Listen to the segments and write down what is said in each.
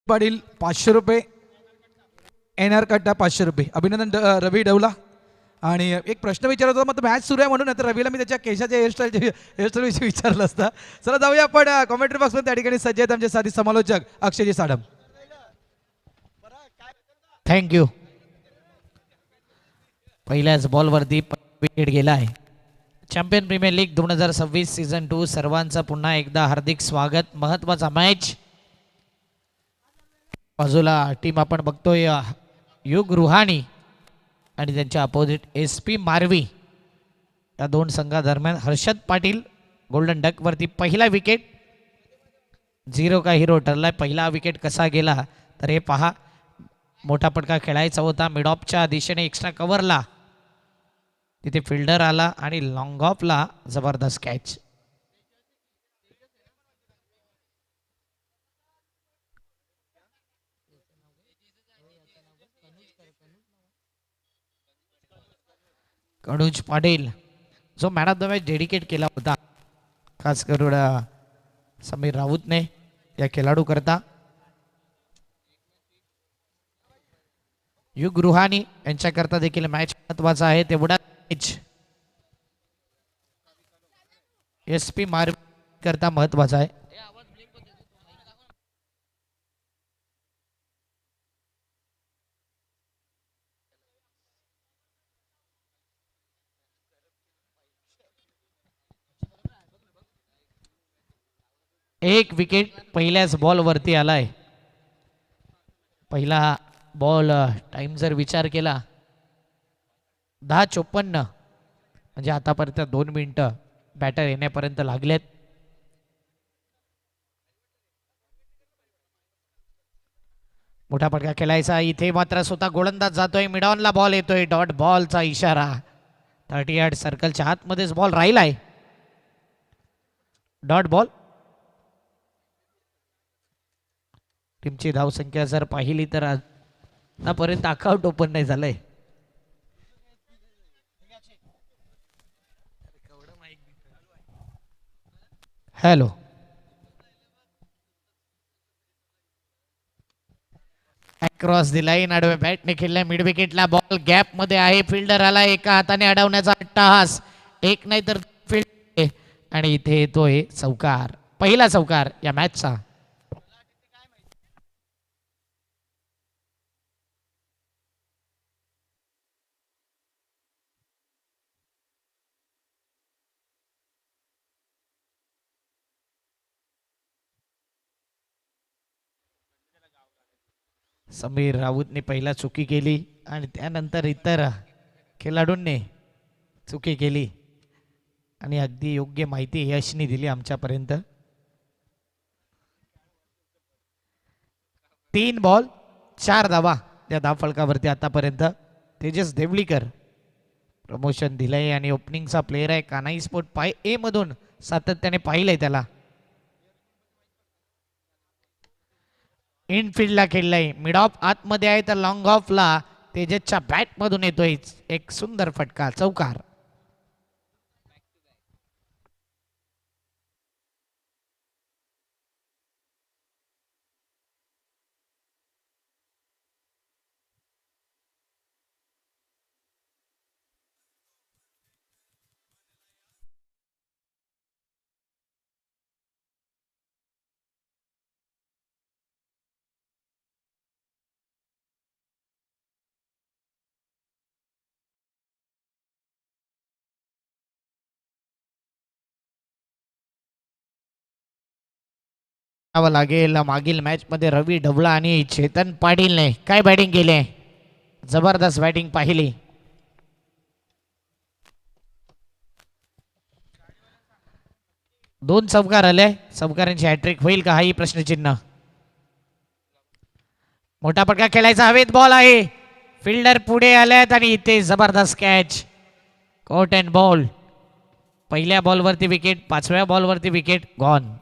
पाटील 500 रुपये, एनआर कट्टा 500 रुपये. अभिनंदन रवी डवला. आणि एक प्रश्न विचारत होता, मग मॅच सुरू आहे म्हणून, तर रवीला मी त्याच्या केशाच्या हेअरस्टाईल विषयी विचारलं असतं. चला जाऊया आपण कॉमेंट्री बॉक्समध्ये. त्या ठिकाणी सज्ज आहेत आमचे साधी समालोचक अक्षयजी साडम. थँक्यू. पहिल्याच बॉलवरती विकेट गेला आहे. चॅम्पियन प्रीमियर लीग 2026 सीझन 2 सर्वांचं पुन्हा एकदा हार्दिक स्वागत. महत्वाचा मॅच. बाजूला टीम आपण बघतोय युग रुहानी आणि त्यांच्या अपोजिट SP मारवी. या दोन संघादरम्यान हर्षद पाटील गोल्डन डक वरती पहिला विकेट. 0 का हिरो ठरलाय. पहिला विकेट कसा गेला तर हे पहा. मोठा पटका खेळायचा होता मिड ऑफच्या दिशेने एक्स्ट्रा कव्हरला. तिथे फिल्डर आला आणि लॉंग ऑफला जबरदस्त कॅच. कनुज पाटील जो man of the match dedicate केला होता खास करून समीर राऊतने या खेळाडू करता. युग रुहानी यांच्याकरता देखील मॅच महत्वाचा आहे तेवढा SP मार करता महत्वाचा आहे. एक विकेट पहिल्याच बॉल वरती आलाय. पहिला बॉल टाइम जर विचार केला 10:54 म्हणजे आतापर्यंत 2 मिनिटं बॅटर येण्यापर्यंत लागलेत. मोठा पटका खेळायचा. इथे मात्र स्वतः गोलंदाज जातोय. मिडॉनला बॉल येतोय. डॉट बॉलचा इशारा. 38 सर्कलच्या आतमध्येच बॉल राहिलाय. Dot ball. टीमची धावसंख्या जर पाहिली तर आतापर्यंत अकाउंट ओपन नाही झालंय. हॅलो. क्रॉस दी लाईन आडव्या बॅटने खेळलाय. मिड विकेटला बॉल गॅप मध्ये आहे. फिल्डर आला एका हाताने अडवण्याचा अट्टाहास. एक नाही तर फील्ड आणि इथे येतोय चौकार. पहिला चौकार या मॅचचा. समीर राऊतने पहिला चुकी केली आणि त्यानंतर इतर खेळाडूंनी चुकी केली आणि अगदी योग्य माहिती यशनी दिली आमच्यापर्यंत. 3 बॉल 4 धावा त्या धावफलकावरती आतापर्यंत. तेजस देवळीकर प्रमोशन दिलंय आणि ओपनिंगचा प्लेअर आहे. कानाई स्पोर्ट पाय ए मधून सातत्याने पाहिलंय त्याला. इनफिल्डला खेळलाय. मिड ऑफ आतमध्ये आहे तर लॉंग ऑफला तेजसच्या बॅट मधून येतोय एक सुंदर फटका. चौकार. लागेल. मागील मॅच मध्ये रवी ढवळा आणि चेतन पाटीलने काय बॅटिंग केली. जबरदस्त बॅटिंग पाहिली. दोन चौकार आले. चौकारांची हॅट्रिक होईल का हाही प्रश्नचिन्ह. मोठा पटका खेळायचा. हवेत बॉल आहे. फिल्डर पुढे आल्यात आणि इथे जबरदस्त कॅच. Coat and ball. पहिल्या बॉलवरती विकेट. 5व्या बॉलवरती विकेट गॉन.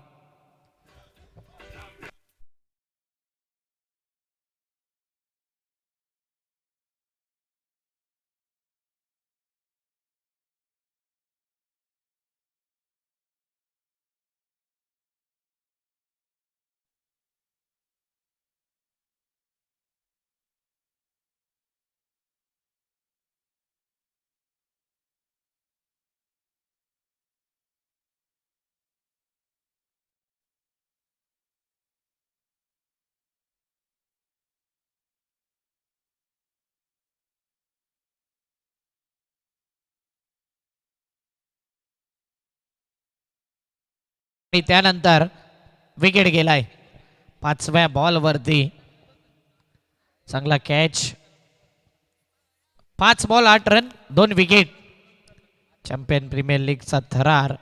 आणि त्यानंतर विकेट गेलाय 5व्या बॉलवरती. चांगला catch. 5 ball 8 run 2 wicket. Champion premier लीगचा थरार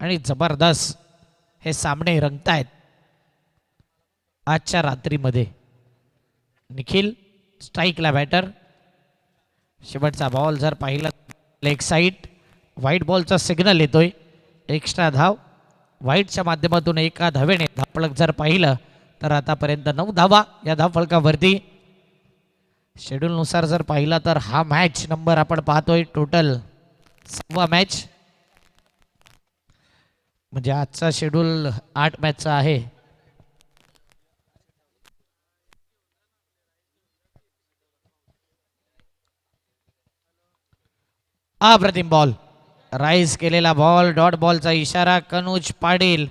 आणि जबरदस्त हे सामने रंगतायत आजच्या रात्रीमध्ये. निखिल स्ट्राईकला बॅटर. शेवटचा बॉल जर पाहिला लेग साईड व्हाईट बॉलचा सिग्नल येतोय. एक्स्ट्रा धाव व्हाईटच्या माध्यमातून एका धावेने धावफलक जर पाहिलं तर आतापर्यंत 9 धावा या धावफलकावरती. शेड्यूलनुसार जर पाहिला तर हा मॅच नंबर आपण पाहतोय टोटल 6वा मॅच. म्हणजे आजचा शेड्यूल 8 मॅचचा आहे. अप्रतिम बॉल. राईज केलेला बॉल. डॉट बॉलचा इशारा. कनुज पाटील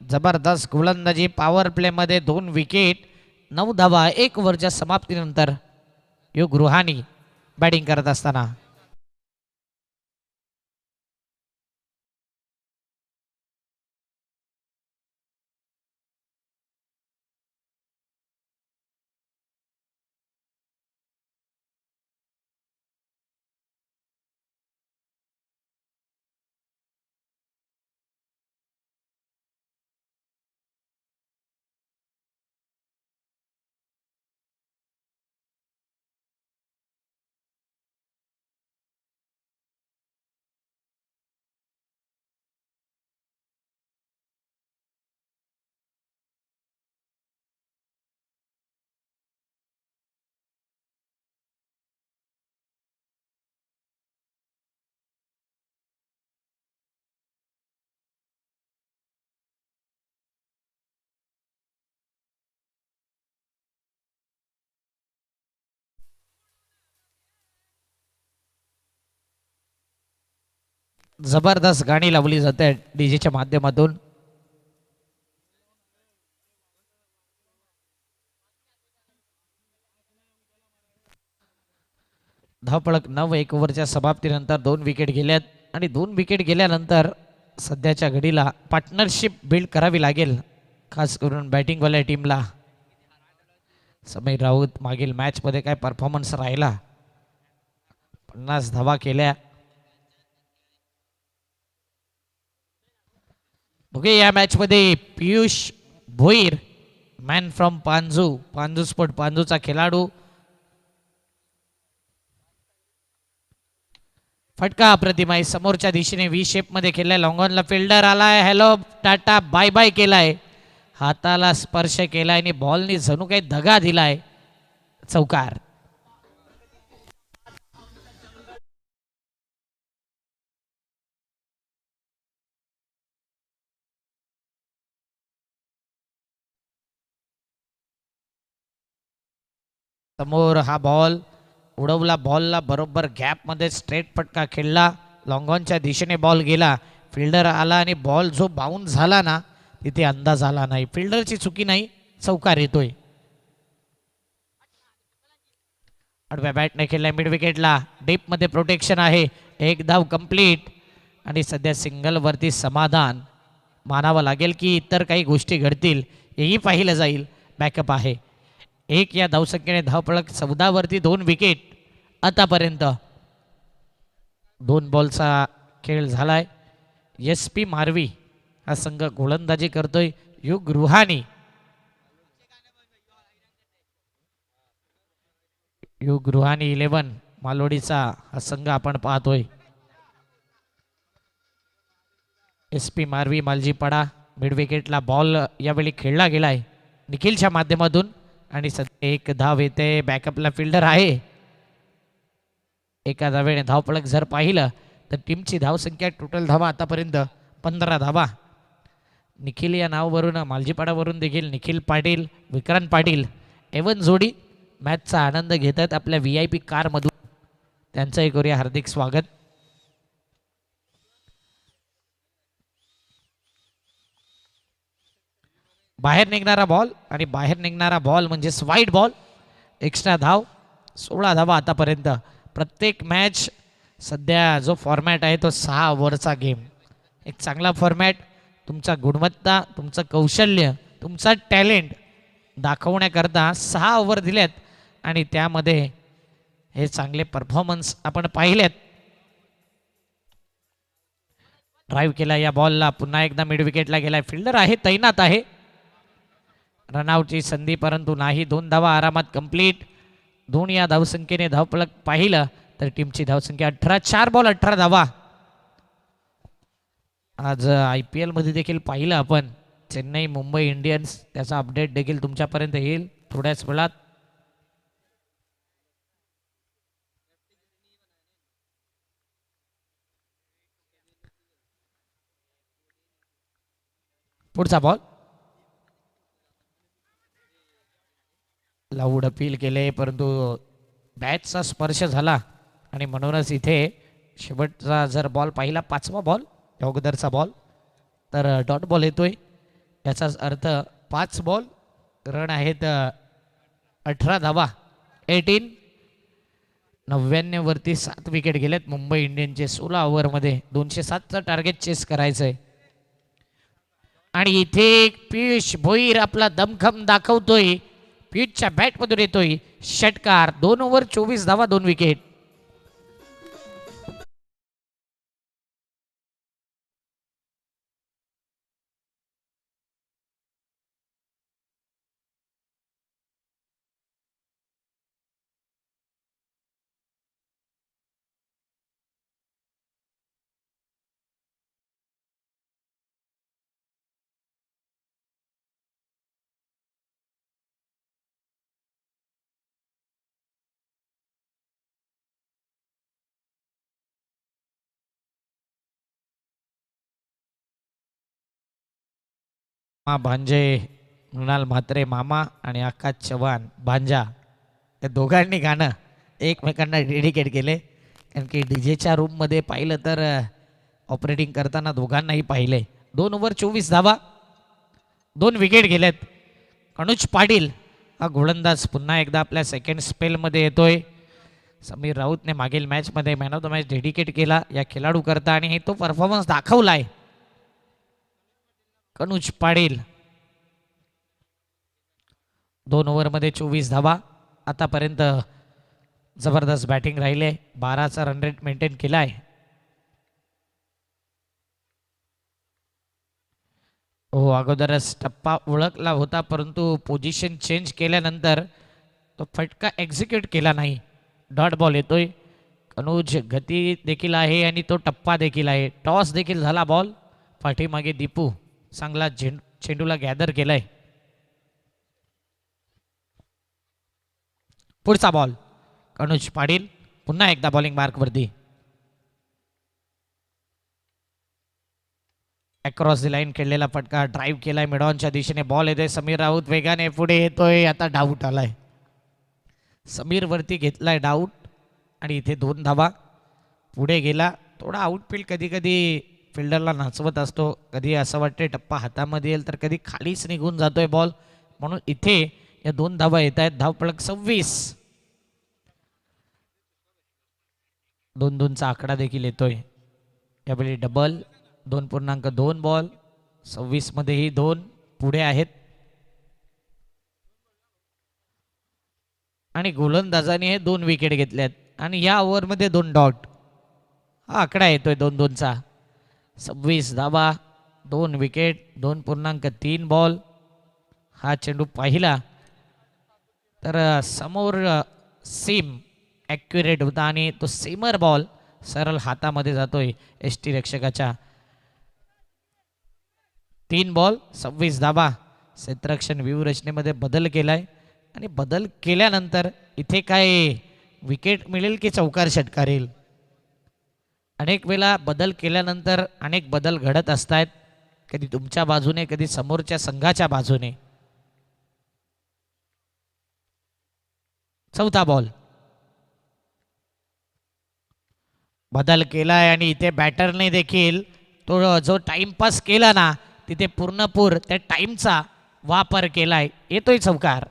जबरदस्त गोलंदाजी. पॉवर प्ले मध्ये 2 विकेट 9 धावा 1 ओव्हरच्या समाप्तीनंतर युग रुहानी बॅटिंग करत असताना. जबरदस्त गाणी लावली जाते डीजेच्या माध्यमातून. धावफलक 9 1 ओव्हरच्या समाप्तीनंतर 2 विकेट गेल्यात आणि 2 विकेट गेल्यानंतर सध्याच्या घडीला पार्टनरशिप बिल्ड करावी लागेल खास करून बॅटिंगवाल्या टीमला. समीर राऊत मागील मॅचमध्ये काय परफॉर्मन्स राहिला. 50 धावा केल्या. बघूया या मॅचमध्ये Piyush Bhoir man from Panju sport पांजूचा खेळाडू. फटका अप्रतिम आहे. समोरच्या दिशेने व्ही शेप मध्ये खेळलाय. लॉंगॉनला फिल्डर आलाय. हॅलो टाटा बाय बाय केलाय. हाताला स्पर्श केलाय आणि बॉलनी जणू काही दगा दिलाय. चौकार. समोर हा बॉल उडवला. बॉलला बरोबर गॅप मध्ये स्ट्रेट फटका खेळला. लॉंगॉनच्या दिशेने बॉल गेला. फिल्डर आला आणि बॉल जो बाउन्स झाला ना तिथे अंदाज आला नाही. फिल्डरची चुकी नाही. चौकार येतोय. आडव्या बॅटने खेळलाय मिड विकेटला. डीप मध्ये प्रोटेक्शन आहे. 1 धाव कंप्लीट आणि सध्या सिंगल वरती समाधान मानावं लागेल की इतर काही गोष्टी घडतील हेही पाहिलं जाईल. बॅकअप आहे. 1 या धावसंख्येने धावफलक 14 वरती 2 विकेट. आतापर्यंत 2 बॉलचा खेळ झालाय. SP मारवी हा संघ गोलंदाजी करतोय. युग रुहानी युग रुहानी 11 मालोडीचा हा संघ आपण पाहतोय. SP मारवी मालजीपाडा. मिड विकेटला बॉल यावेळी खेळला गेलाय निखिलच्या माध्यमातून आणि सध्या 1 धाव येते. बॅकअपला फिल्डर आहे. एका धावेने धावफलक जर पाहिलं तर टीमची धावसंख्या टोटल धावा आतापर्यंत 15 धावा. निखिल या नावावरून मालजीपाडावरून देखील निखिल पाटील विक्रांत पाटील एवन जोडी मॅचचा आनंद घेत आहेत आपल्या VIP कारमधून. त्यांचंही करूया हार्दिक स्वागत. बाहेर निघणारा बॉल आणि बाहेर निघणारा बॉल म्हणजे वाईड बॉल. एक्स्ट्रा धाव. 16 धावा आतापर्यंत. प्रत्येक मॅच सध्या जो फॉर्मॅट आहे तो 6 ओव्हरचा गेम. एक चांगला फॉर्मॅट तुमचा गुणवत्ता, तुमचं कौशल्य, तुमचा टॅलेंट दाखवण्याकरता 6 ओव्हर दिल्यात आणि त्यामध्ये हे चांगले परफॉर्मन्स आपण पाहिलेत. ड्राईव्ह केला या बॉलला, पुन्हा एकदा मिड विकेटला गेलाय. फिल्डर आहे, तैनात आहे. रनआउटची संधी परंतु नाही. 2 धावा आरामात कंप्लीट. 2 या धावसंख्येने धावफलक पाहिलं तर टीमची धावसंख्या 18. 4 बॉल 18 धावा. आज IPL मध्ये देखील पाहिलं आपण चेन्नई मुंबई इंडियन्स, त्याचा अपडेट देखील तुमच्यापर्यंत येईल थोड्याच वेळात. पुढचा बॉल लाऊड अपील केले परंतु बॅटचा स्पर्श झाला आणि म्हणूनच इथे शेवटचा जर बॉल पाहिला 5वा बॉल अगोदरचा बॉल तर डॉट बॉल येतोय. याचाच अर्थ 5 बॉल रन आहेत 18 धावा. 18. 99 वरती 7 विकेट गेलेत मुंबई इंडियन्सचे. 16 ओव्हरमध्ये 207चं टार्गेट चेस करायचंय आणि इथे पियुष भोईर आपला दमखम दाखवतोय. पियुषच्या बॅटमधून येतोय षटकार. 2 ओव्हर 24 धावा 2 विकेट. भांजे मृणाल म्हात्रे मामा आणि आकाश चव्हाण भांजा या दोघांनी गाणं एकमेकांना डेडिकेट केले. कारण की डीजेच्या रूममध्ये पाहिलं तर ऑपरेटिंग करताना दोघांनाही पाहिले. 2 ओव्हर 24 धावा 2 विकेट गेलेत. अनुज पाटील हा गोलंदाज पुन्हा एकदा आपल्या सेकंड स्पेलमध्ये येतोय. समीर राऊतने मागील मॅचमध्ये man of the match dedicate केला या खेळाडू करता आणि तो परफॉर्मन्स दाखवलाय. अनुज पाटील 2 ओव्हरमध्ये 24 धावा. आतापर्यंत जबरदस्त बॅटिंग राहिले. 12चा रन रेट मेंटेन केलाय. हो अगोदरच टप्पा ओळखला होता परंतु पोझिशन चेंज केल्यानंतर तो फटका एक्झिक्यूट केला नाही. डॉट बॉल येतोय. अनुज गती देखील आहे आणि तो टप्पा देखील आहे. टॉस देखील झाला. बॉल पाठीमागे दीपू चांगला चेंडूला गॅदर केलाय. पुढचा बॉल अनुज पाटील पुन्हा एकदा बॉलिंग मार्कवरती. अक्रॉस द लाईन खेळलेला फटका. ड्राईव्ह केलाय मिडॉनच्या दिशेने. बॉल येतोय. समीर राऊत वेगाने पुढे येतोय. आता डाऊट आलाय. समीर वरती घेतलाय डाऊट आणि इथे 2 धावा. पुढे गेला. थोडा आउटफील्ड कधी कधी फिल्डरला नाचवत असतो. कधी असं वाटते टप्पा हातामध्ये येईल तर कधी खालीच निघून जातोय बॉल. म्हणून इथे या 2 धावा येत आहेत. धावफलक 26. 2-2चा आकडा देखील येतोय. यावेळी डबल 2.2 बॉल 26 मध्येही 2 पुढे आहेत आणि गोलंदाजाने हे 2 विकेट घेतल्यात आणि या ओव्हरमध्ये 2 डॉट. हा आकडा येतोय 2-2चा. 26 धावा 2 विकेट 2.3 बॉल. हा चेंडू पाहिला तर समोर सीम ॲक्युरेट होता आणि तो सीमर बॉल सरळ हातामध्ये जातोय एसटी रक्षकाच्या. 3 बॉल 26 धावा. क्षेत्ररक्षण व्यूहरचनेमध्ये बदल केलाय आणि बदल केल्यानंतर इथे काय विकेट मिळेल की चौकार षटकार येईल. अनेक वेळा बदल केल्यानंतर अनेक बदल घडत असतात. कधी तुमच्या बाजूने कधी समोरच्या संघाच्या बाजूने. चौथा बॉल बदल केलाय आणि इथे बॅटरने देखील तो जो टाइमपास केला ना तिथे पूर्णपूर त्या टाइमचा वापर केलाय. येतोय चौकार.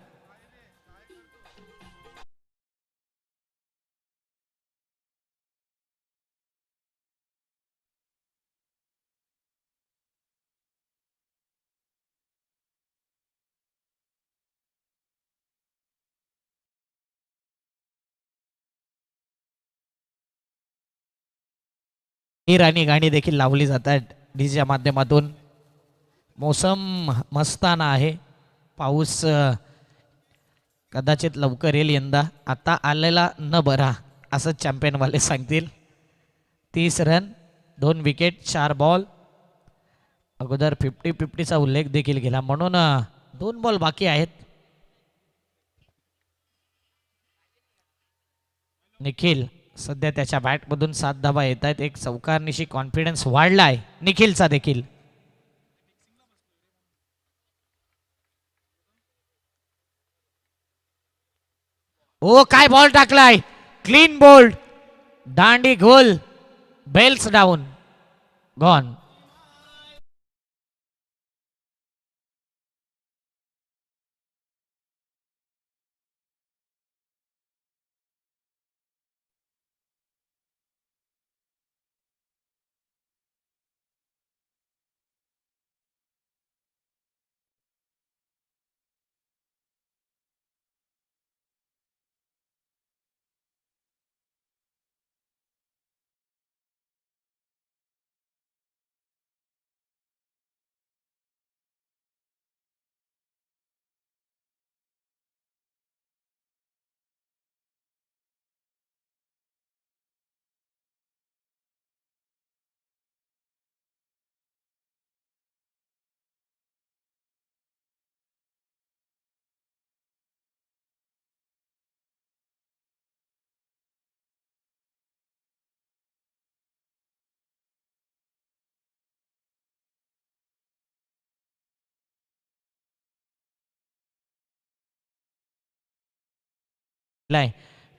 राणी गाणी देखील लावली जातात डीजेच्या माध्यमातून. मोसम मस्ताना आहे. पाऊस कदाचित लवकर येईल यंदा. आता आलेला न बरा असं चॅम्पियनवाले सांगतील. 30 रन 2 विकेट 4 बॉल. अगोदर 50-50चा उल्लेख देखील केला म्हणून 2 बॉल बाकी आहेत. निखिल सध्या त्याच्या बॅटमधून 7 धावा येत आहेत. एक चौकारनिशी कॉन्फिडन्स वाढलाय निखिलचा देखील. ओ काय बॉल टाकलाय. Clean bowled. दांडी गोल. Bells down. Gone.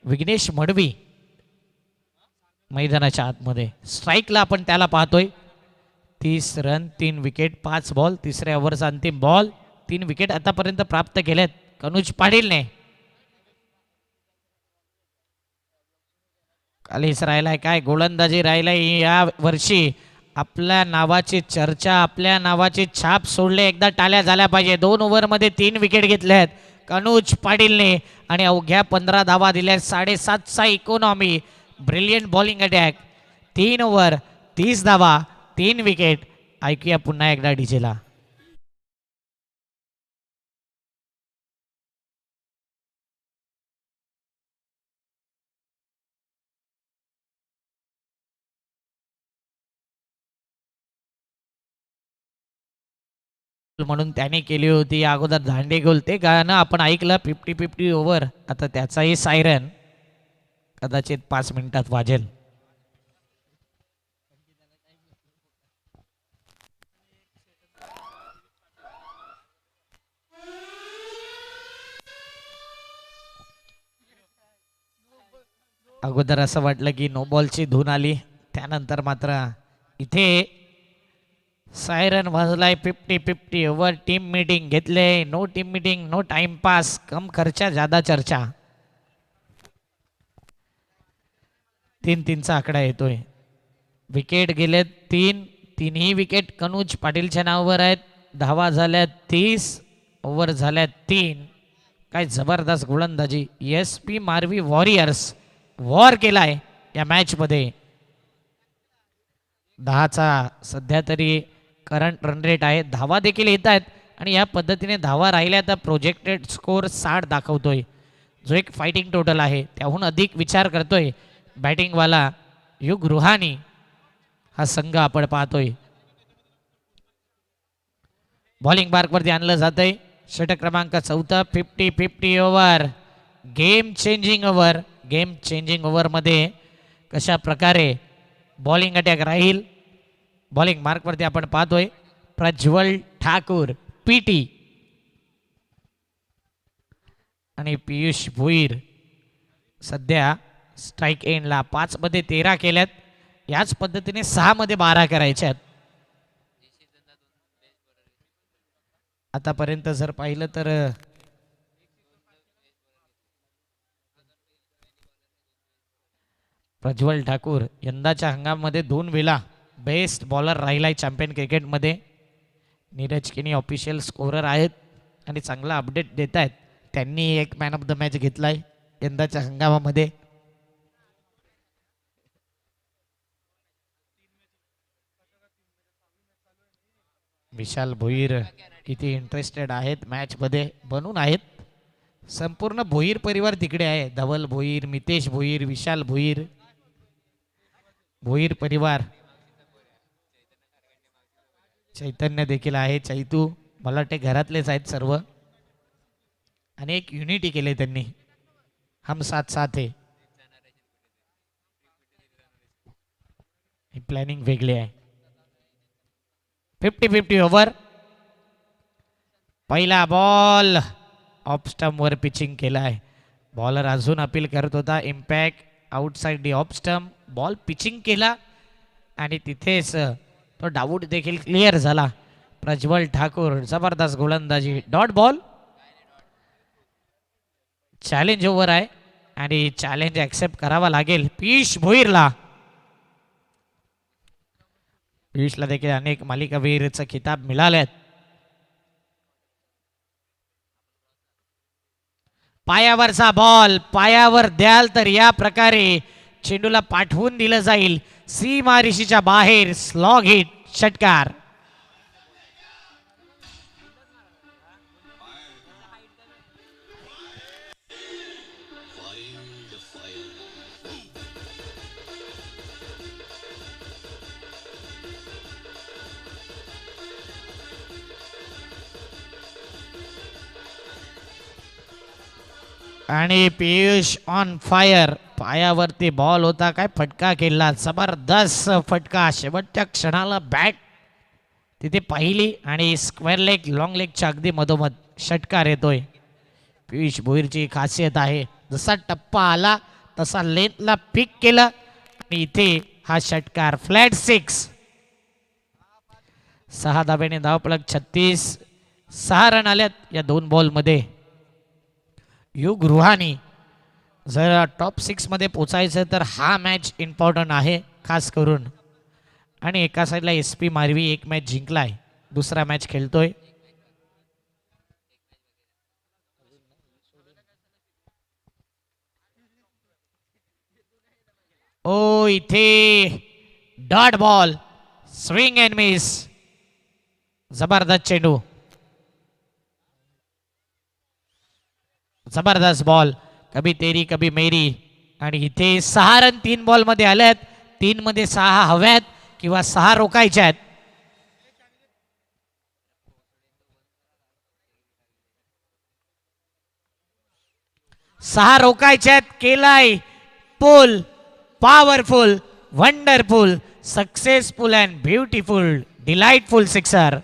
Vighnesh Madvi मैदानाच्या आतमध्ये. स्ट्राईकला आपण त्याला पाहतोय. 30 रन 3 विकेट 5 बॉल. तिसऱ्या ओव्हरचा अंतिम बॉल. 3 विकेट आतापर्यंत प्राप्त केल्यात कनुज पाटीलने. कालीस राहिलाय काय गोलंदाजी राहिलाय या वर्षी. आपल्या नावाची चर्चा आपल्या नावाची छाप सोडले. एकदा टाळ्या झाल्या पाहिजे. 2 ओव्हरमध्ये 3 विकेट घेतल्यात कनुज पाटीलने आणि अवघ्या 15 धावा दिल्या. 7.5चा economy. Brilliant bowling attack. 3 over 30 धावा 3 विकेट. ऐकूया पुन्हा एकदा डीजेला. म्हणून त्याने केली होती अगोदर दांडे गोल. ते गाणं आपण ऐकलं 50-50 ओव्हर. आता त्याचाही सायरन कदाचित 5 मिनिटात वाजेल. अगोदर असं वाटलं की नो बॉलची धून आली. त्यानंतर मात्र इथे सायरन वाजलाय. 50-50 ओव्हर. टीम मीटिंग घेतले. No team meeting no time pass. कम खर्चा ज्यादा चर्चा. 3-3चा आकडा येतोय. विकेट गेलेत 3. 3ही विकेट कनुज पाटीलच्या नावावर आहेत. धावा झाल्या 30. ओव्हर झाल्या 3. काय जबरदस्त गोलंदाजी. SP मारवी वॉरियर्स वॉर केलाय या मॅच मध्ये. 10चा सध्या तरी करंट रन रेट आहे. धावा देखील येत आहेत आणि या पद्धतीने धावा राहिल्या तर प्रोजेक्टेड स्कोर 60 दाखवतोय. जो एक फायटिंग टोटल आहे त्याहून अधिक विचार करतोय बॅटिंगवाला युग रुहानी. हा संघ आपण पाहतोय. बॉलिंग मार्कवरती आणलं जातंय. षटक क्रमांक 4. 50-50 over. Game changing over. Game changing ओव्हरमध्ये कशा प्रकारे बॉलिंग अटॅक राहील. बॉलिंग मार्कवरती आपण पाहतोय प्रज्वल ठाकूर PT आणि पियुष भोईर सध्या स्ट्राईक एंडला. 5 मध्ये 13 केल्यात. याच पद्धतीने 6 मध्ये 12 करायच्यात. आतापर्यंत जर पाहिलं तर प्रज्वल ठाकूर यंदाच्या हंगामामध्ये 2 वेळा बेस्ट बॉलर राहिलाय चॅम्पियन क्रिकेटमध्ये. नीरज किनी ऑफिशियल स्कोरर आहेत आणि चांगला अपडेट देत आहेत. त्यांनी एक मॅन ऑफ द मॅच घेतलाय यंदाच्या हंगामामध्ये. विशाल भोईर किती इंटरेस्टेड आहेत मॅच मध्ये बनून आहेत. संपूर्ण भोईर परिवार तिकडे आहे. धवल भोईर, मितेश भोईर, विशाल भोईर, भोईर परिवार. चैतन्य देखील आहे. चैतू मला वाटते घरातलेच आहेत सर्व. आणि एक युनिटी केले त्यांनी. हम साथ साथ है. ही प्लॅनिंग वेगळी आहे. 50-50 ओव्हर. पहिला बॉल ऑफ स्टंप वर पिचिंग केला आहे. बॉलर अजून अपील करत होता. Impact outside the off stump. Ball pitching केला आणि तिथेच तो डाऊट देखील क्लिअर झाला. प्रज्वल ठाकूर जबरदस्त गोलंदाजी. Dot ball. चॅलेंज ओव्हर आहे आणि चॅलेंज ऍक्सेप्ट करावा लागेल पियुष भोईरला. पियुषला देखील अनेक मालिकावीरचा खिताब मिळालेत. पायावरचा बॉल पायावर द्याल तर या प्रकारे चेंडूला पाठवून दिलं जाईल सीमारेषेच्या बाहेर. स्लॉग हिट, षटकार. आणि पियुष ऑन फायर. पायावरती बॉल होता. काय फटका केला. जबरदस्त फटका. शेवटच्या क्षणाला बॅट तिथे पाहिली आणि स्क्वेअर लेग लॉंग लेगच्या अगदी मधोमध षटकार येतोय. पियुष भोईरची खासियत आहे जसा टप्पा आला तसा लेंथला पिक केलं आणि इथे हा षटकार. फ्लॅट 6. 6 धाब्याने धावफलक 36. 6 रन आल्यात या 2 बॉलमध्ये. युग रुहानी जर टॉप 6 मध्ये पोचायचं तर हा मॅच इम्पॉर्टंट आहे खास करून. आणि एका साईडला SP मारवी एक मॅच जिंकलाय, दुसरा मॅच खेळतोय. ओ इथे dot ball. Swing and miss. जबरदस्त चेंडू. जबरदस्त बॉल. कभी तेरी कभी मेरी. आणि इथे 6 रन 3 बॉल मध्ये आल्यात. 3 मध्ये 6 हव्यात किंवा 6 रोखायच्या आहेत. सहा रोखायच्या आहेत. केलाय pull. Powerful, wonderful, successful and beautiful, delightful sixer.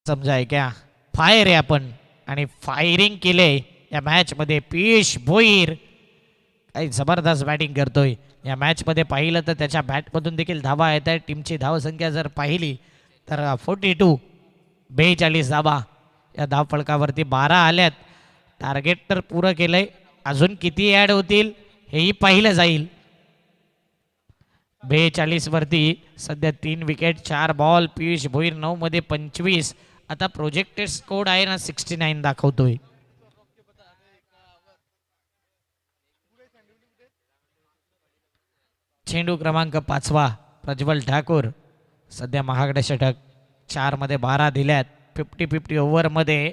समजाय क्या फायर आहे आपण आणि फायरिंग केले या मॅच मध्ये. पियुष भोईर काही जबरदस्त बॅटिंग करतोय या मॅच मध्ये. पाहिलं तर त्याच्या बॅटमधून देखील धावा येत आहे. टीमची धावसंख्या जर पाहिली तर 42, 42 धावा या धावफलकावरती. 12 आल्यात. टार्गेट तर पुरं केलंय. अजून किती ऍड होतील हेही पाहिलं जाईल. 42 वरती सध्या 3 विकेट 4 बॉल. पियुष भोईर 9 मध्ये 25. आता प्रोजेक्टेड स्कोर आहे ना 69 दाखवतोय. चेंडू क्रमांक 5 प्रज्वल ठाकूर. सध्या महागडे षटक. 4 मध्ये 12 दिल्यात. 50-50 ओव्हर मध्ये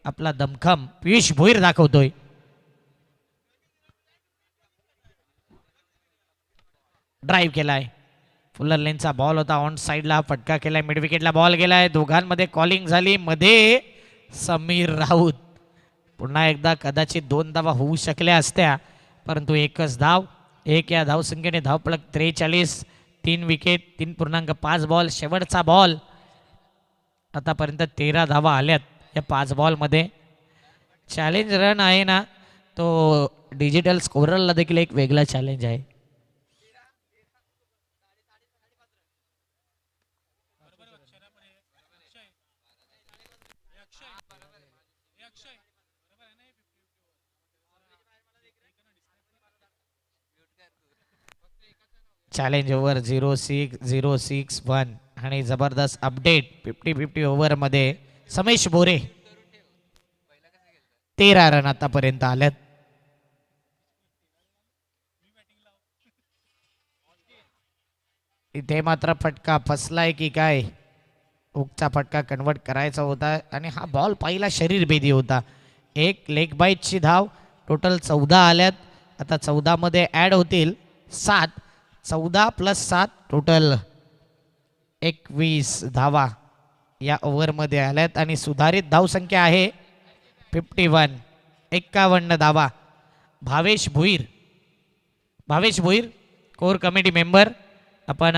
आपला दमखम पियुष भोईर दाखवतोय. ड्राईव्ह केलाय. फुलर लेनचा बॉल होता. ऑन साइडला फटका केलाय. मिड विकेटला बॉल गेलाय. दोघांमध्ये कॉलिंग झाली. मध्ये समीर राऊत. पुन्हा एकदा कदाचित 2 धावा होऊ शकल्या असत्या परंतु एकच धाव. एक या धावसंख्येने धावफलक 43. 3 विकेट 3.5 बॉल. शेवटचा बॉल. आतापर्यंत 13 धावा आल्यात या 5 बॉलमध्ये. चॅलेंज रन आहे ना तो डिजिटल स्कोररला देखील एक वेगळा चॅलेंज आहे. चॅलेंज ओव्हर 0-6-0-6-1 आणि जबरदस्त अपडेट 50-50 ओव्हरमध्ये समेश बोरे 13 रन आतापर्यंत आल्यात. इथे मात्र फटका फसलाय की काय, हुकचा फटका कन्वर्ट करायचा होता आणि हा बॉल पहिला शरीरभेदी होता. एक लेग बाईटची धाव, टोटल 14 आल्यात. आता 14 मध्ये ॲड होतील 7, 14 + 7 टोटल 21 धावा या ओव्हरमध्ये आल्यात आणि सुधारित धावसंख्या आहे 51 धावा. Bhavesh Bhuir core committee member, आपण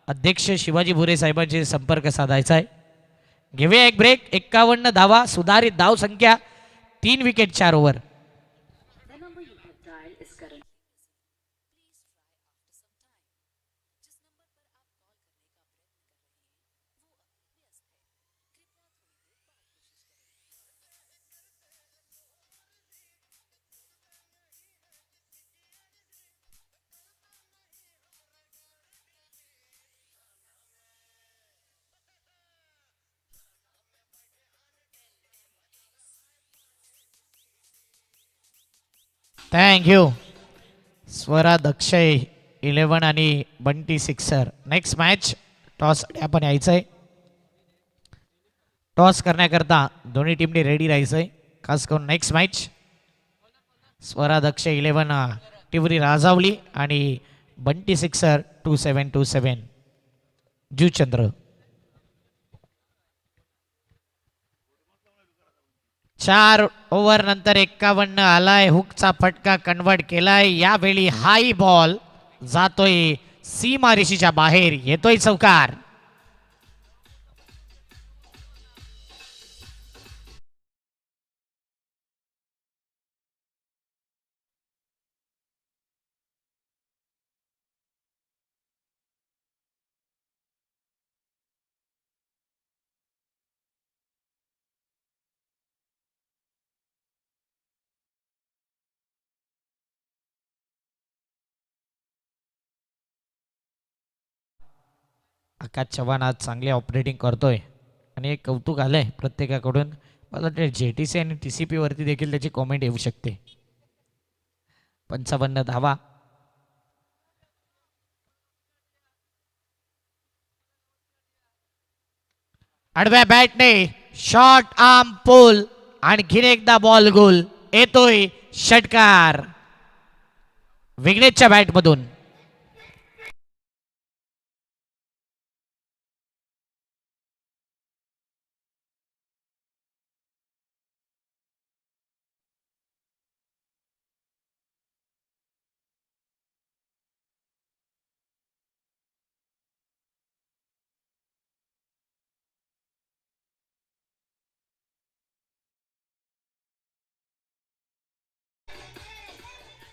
अध्यक्ष शिवाजी भुरे साहेबांशी संपर्क साधायचा आहे. घेऊया एक ब्रेक. 51 धावा, सुधारित धावसंख्या, 3 विकेट 4 ओव्हर. थँक्यू. स्वरा दक्षय 11 आणि बंटी 6. नेक्स्ट मॅच टॉस आपण यायचं आहे. टॉस करण्याकरता दोन्ही टीमने रेडी राहायचं आहे. खास करून नेक्स्ट मॅच स्वरा दक्ष 11 टिवरी राजावली आणि बंटी 6 2727 जुचंद्र. 4 ओव्हर नंतर 51 आलाय. हुकचा फटका कन्वर्ट केलाय. यावेळी हाय बॉल जातोय सीमारेषेच्या बाहेर, येतोय चौकार. आकाश चव्हाण आज चांगले ऑपरेटिंग करतोय आणि एक कौतुक आलंय प्रत्येकाकडून. मला वाटतं JTC आणि TCP वरती देखील त्याची कॉमेंट येऊ शकते. 55 धावा. आडव्या बॅटने शॉर्ट आर्म पोल, आणखीन एकदा बॉल गोल, येतोय षटकार विघ्नेशच्या बॅटमधून.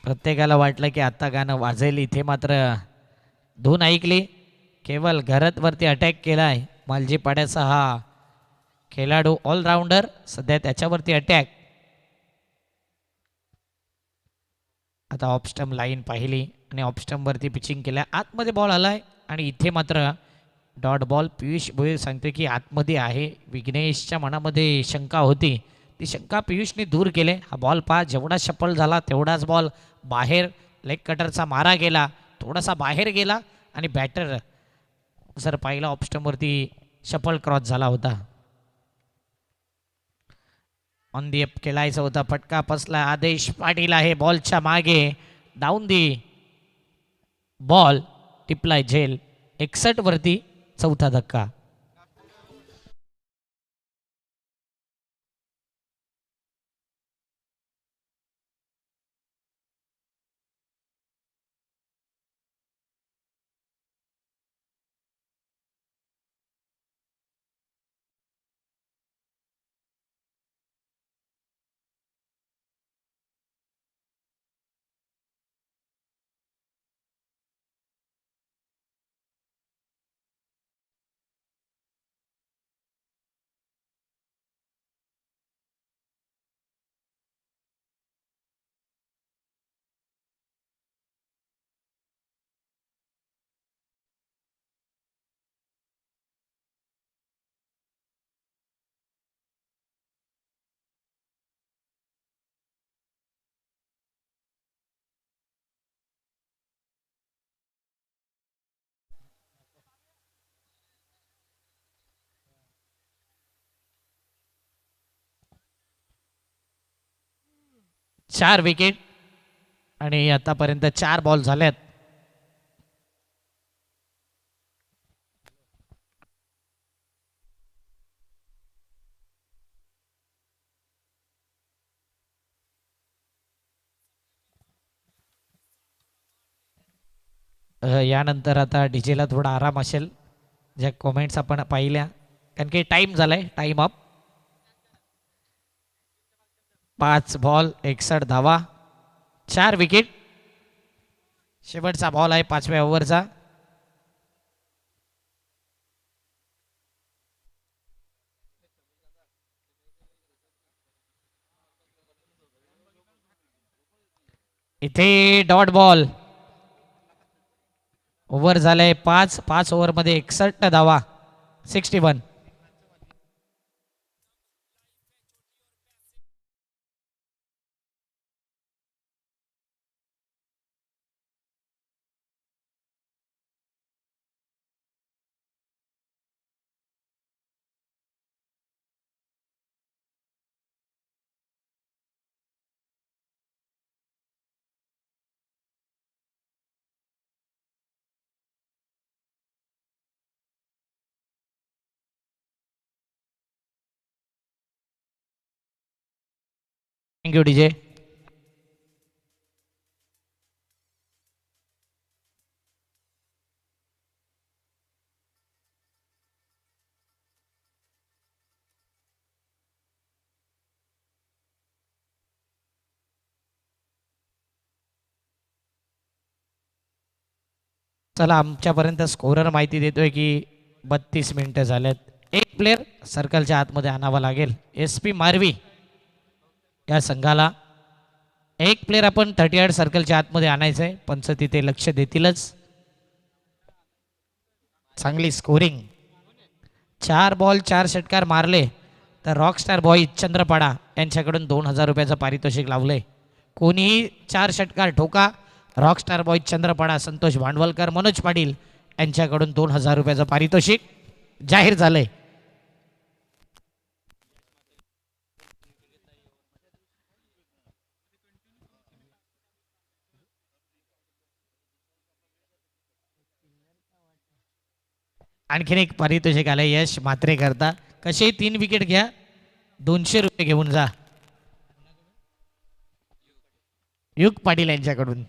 प्रत्येकाला वाटलं की आता गाणं वाजेल. इथे मात्र धून ऐकली. केवळ घरात वरती अटॅक केलाय मालजी पाड्याचा हा खेळाडू ऑलराऊंडर, सध्या त्याच्यावरती अटॅक. आता ऑफस्टंप लाईन पाहिली आणि ऑफस्टंप वरती पिचिंग केल्या. आतमध्ये बॉल आलाय आणि इथे मात्र डॉट बॉल. पियुष भोईर सांगते की आतमध्ये आहे. विघ्नेशच्या मनामध्ये शंका होती, ती शंका पियुषने दूर केले. हा बॉल पहा, जेवढा शफल झाला तेवढाच बॉल बाहेर. लेग कटरचा मारा गेला, थोडासा बाहेर गेला आणि बॅटर जर पाहिला ऑफस्टंपवरती शफल क्रॉस झाला होता. ऑन दी अप खेळायचा होता. फटका फसला. आदेश पाटील आहे बॉलच्या मागे. डाऊन दी बॉल टिपलाय झेल. 61 वरती चौथा धक्का. 4 विकेट आणि आतापर्यंत 4 बॉल झाल्यात. यानंतर आता डीजेला थोडा आराम असेल, ज्या कॉमेंट्स आपण पाहिल्या, कारण की टाईम झालाय, टाईम अप. 5 बॉल 61 धावा, 4 विकेट. शेवटचा बॉल आहे 5व्या ओव्हरचा. इथे डॉट बॉल. ओव्हर झालंय 5 ओव्हरमध्ये 61 धावा, 61. Thank you DJ. चला, आमच्यापर्यंत स्कोरर माहिती देतोय की 32 मिनिटं झाल्यात. एक प्लेअर सर्कलच्या आतमध्ये आणावा लागेल. SP मारवी या संघाला एक प्लेअर आपण 38 सर्कलच्या आतमध्ये आणायचं आहे. पंच तिथे लक्ष देतीलच. चांगली स्कोरिंग. 4 बॉल 4 षटकार मारले तर रॉकस्टार बॉय चंद्रपाडा यांच्याकडून 2000 रुपयाचं पारितोषिक लावलंय. कोणीही 4 षटकार ठोका, रॉकस्टार बॉय चंद्रपाडा संतोष भांडवलकर मनोज पाटील यांच्याकडून 2000 रुपयाचं पारितोषिक जाहीर झालंय. आणखीन एक पारितोषिक आलंय यश म्हात्रे करता. कसे 3 विकेट घ्या, 200 रुपये घेऊन जा. युग पाटील यांच्याकडून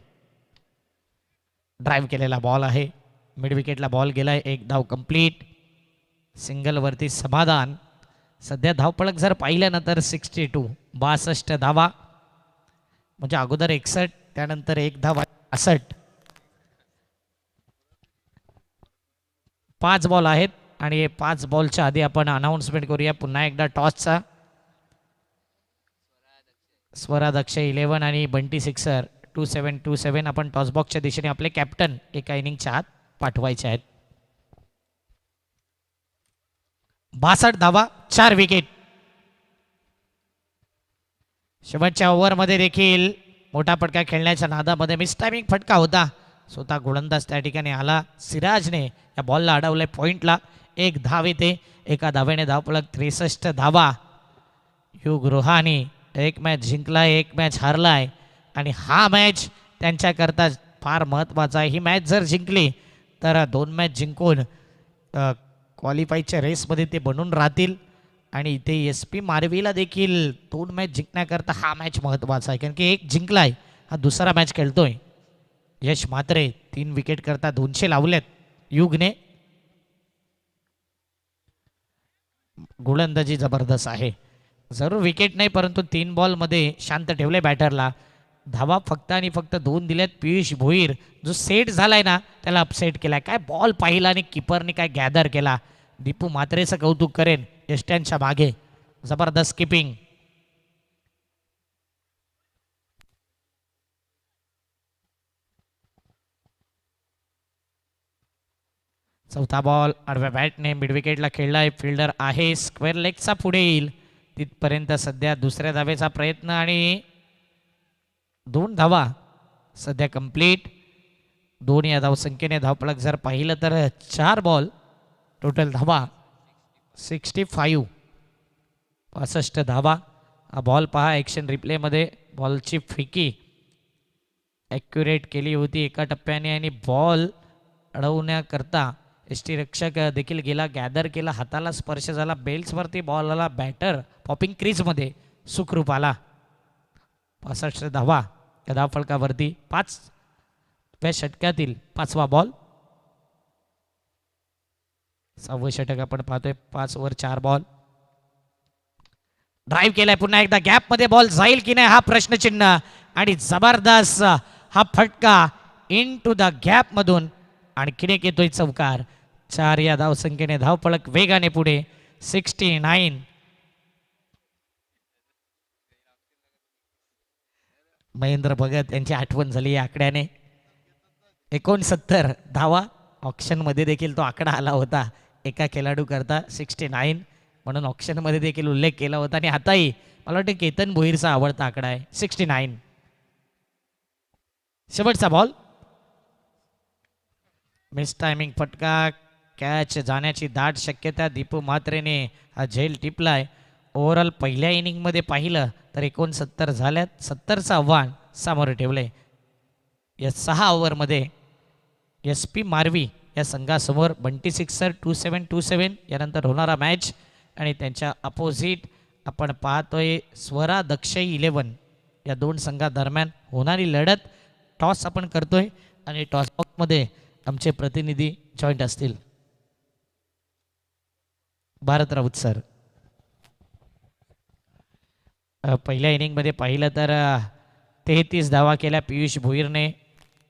ड्राईव्ह केलेला बॉल आहे. मिड विकेटला बॉल गेलाय. 1 धाव कंप्लीट. सिंगलवरती समाधान. सध्या धावपळक जर पाहिल्यानंतर 62, 62 धावा, म्हणजे अगोदर 61, त्यानंतर 1 धाव 62. 5 बॉल आहेत आणि 5 बॉलच्या आधी आपण अनाऊन्समेंट करूया पुन्हा एकदा टॉसचा. स्वराज अक्षय 11 आणि बंटी सिक्सर 2727 आपण टॉस बॉक्सच्या दिशेने आपले कॅप्टन एका इनिंगच्या आत पाठवायचे आहेत. 62 धावा, 4 विकेट. शेवटच्या ओव्हरमध्ये देखील मोठा फटका खेळण्याच्या नादामध्ये मिस टायमिंग फटका होता. स्वतः गोलंदाज त्या ठिकाणी आला. सिराजने या बॉलला अडवलंय पॉइंटला. 1 धाव येते. एका धावेने धावपळक 63 धावा. युग रोहानी 1 मॅच जिंकलाय, 1 मॅच हारलाय आणि हा मॅच त्यांच्याकरता फार महत्त्वाचा आहे. ही मॅच जर जिंकली तर 2 मॅच जिंकून क्वालिफायच्या रेसमध्ये ते बनून राहतील. आणि इथे SP मारवीला देखील 2 मॅच जिंकण्याकरता हा मॅच महत्त्वाचा आहे, कारण की 1 जिंकलाय, हा दुसरा मॅच खेळतोय. यश म्हात्रे 3 विकेट करता 200 लावलेत. युगने गोलंदाजी जबरदस्त आहे. जरूर विकेट नाही, परंतु 3 बॉलमध्ये शांत ठेवले बॅटरला. धावा फक्त आणि फक्त 2 दिल्यात. पियुष भोईर जो सेट झालाय ना, त्याला अपसेट केलाय. काय बॉल पाहिला आणि किपरने काय गॅदर केला. दीपू म्हात्रेचं कौतुक करेन. यष्ट्यांच्या मागे जबरदस्त किपिंग. चौथा बॉल आडव्या बॅटने मिड विकेटला खेळलाय. फिल्डर आहे. स्क्वेअर लेगचा पुढे येईल तिथपर्यंत सध्या दुसऱ्या धावेचा प्रयत्न आणि 2 धावा सध्या कंप्लीट. 2 या धावसंख्येने धावपळक जर पाहिलं तर 4 बॉल टोटल धावा 65, 65 धावा. हा बॉल पहा ॲक्शन रिप्लेमध्ये बॉलची फिकी ॲक्युरेट केली होती एका टप्प्याने आणि बॉल अडवण्याकरता यष्टीरक्षक देखील गेला, गॅदर केला, हाताला स्पर्श झाला, बेल्सवरती बॉल आला, बॅटर पॉपिंग क्रीजमध्ये सुखरूप आला. 65 धावा या धावफलकावरती. 5व्या षटकातील 5वा बॉल. 6वं षटक आपण पाहतोय. 5 ओव्हर 4 बॉल. ड्राईव्ह केलाय पुन्हा एकदा, गॅपमध्ये बॉल जाईल की नाही हा प्रश्नचिन्ह, आणि जबरदस्त हा फटका इन टू द गॅप मधून आणखीन एक येतोय चौकार. 4 या धावसंख्येने धावफलक वेगाने पुढे. 69. महेंद्र भगत यांची आठवण झाली या आकड्याने. 69 धावा. ऑप्शनमध्ये देखील तो आकडा आला होता एका खेळाडू करता. 69 म्हणून ऑप्शनमध्ये देखील उल्लेख केला होता, आणि आताही मला वाटतं केतन भोईरचा आवडता आकडा आहे 69. शेवटचा बॉल. मिस टायमिंग फटका, कॅच जाण्याची दाट शक्यता. दीपू म्हात्रेने हा झेल टिपलाय. ओव्हरऑल पहिल्या इनिंगमध्ये पाहिलं तर 69 झाल्यात. 70चं आव्हान सामोरे ठेवले. या 6 ओव्हरमध्ये SP मारवी या संघासमोर बंटी सिक्सर 2727 यानंतर होणारा मॅच, आणि त्यांच्या अपोजिट आपण पाहतोय स्वरा दक्षई 11 या 2 संघादरम्यान होणारी लढत. टॉस आपण करतोय आणि टॉस बॉक्समध्ये आमचे प्रतिनिधी जॉईंट असतील. भारत राऊत सर. पहिल्या इनिंगमध्ये पाहिलं तर 33 धावा केल्या पियुष भोईरने,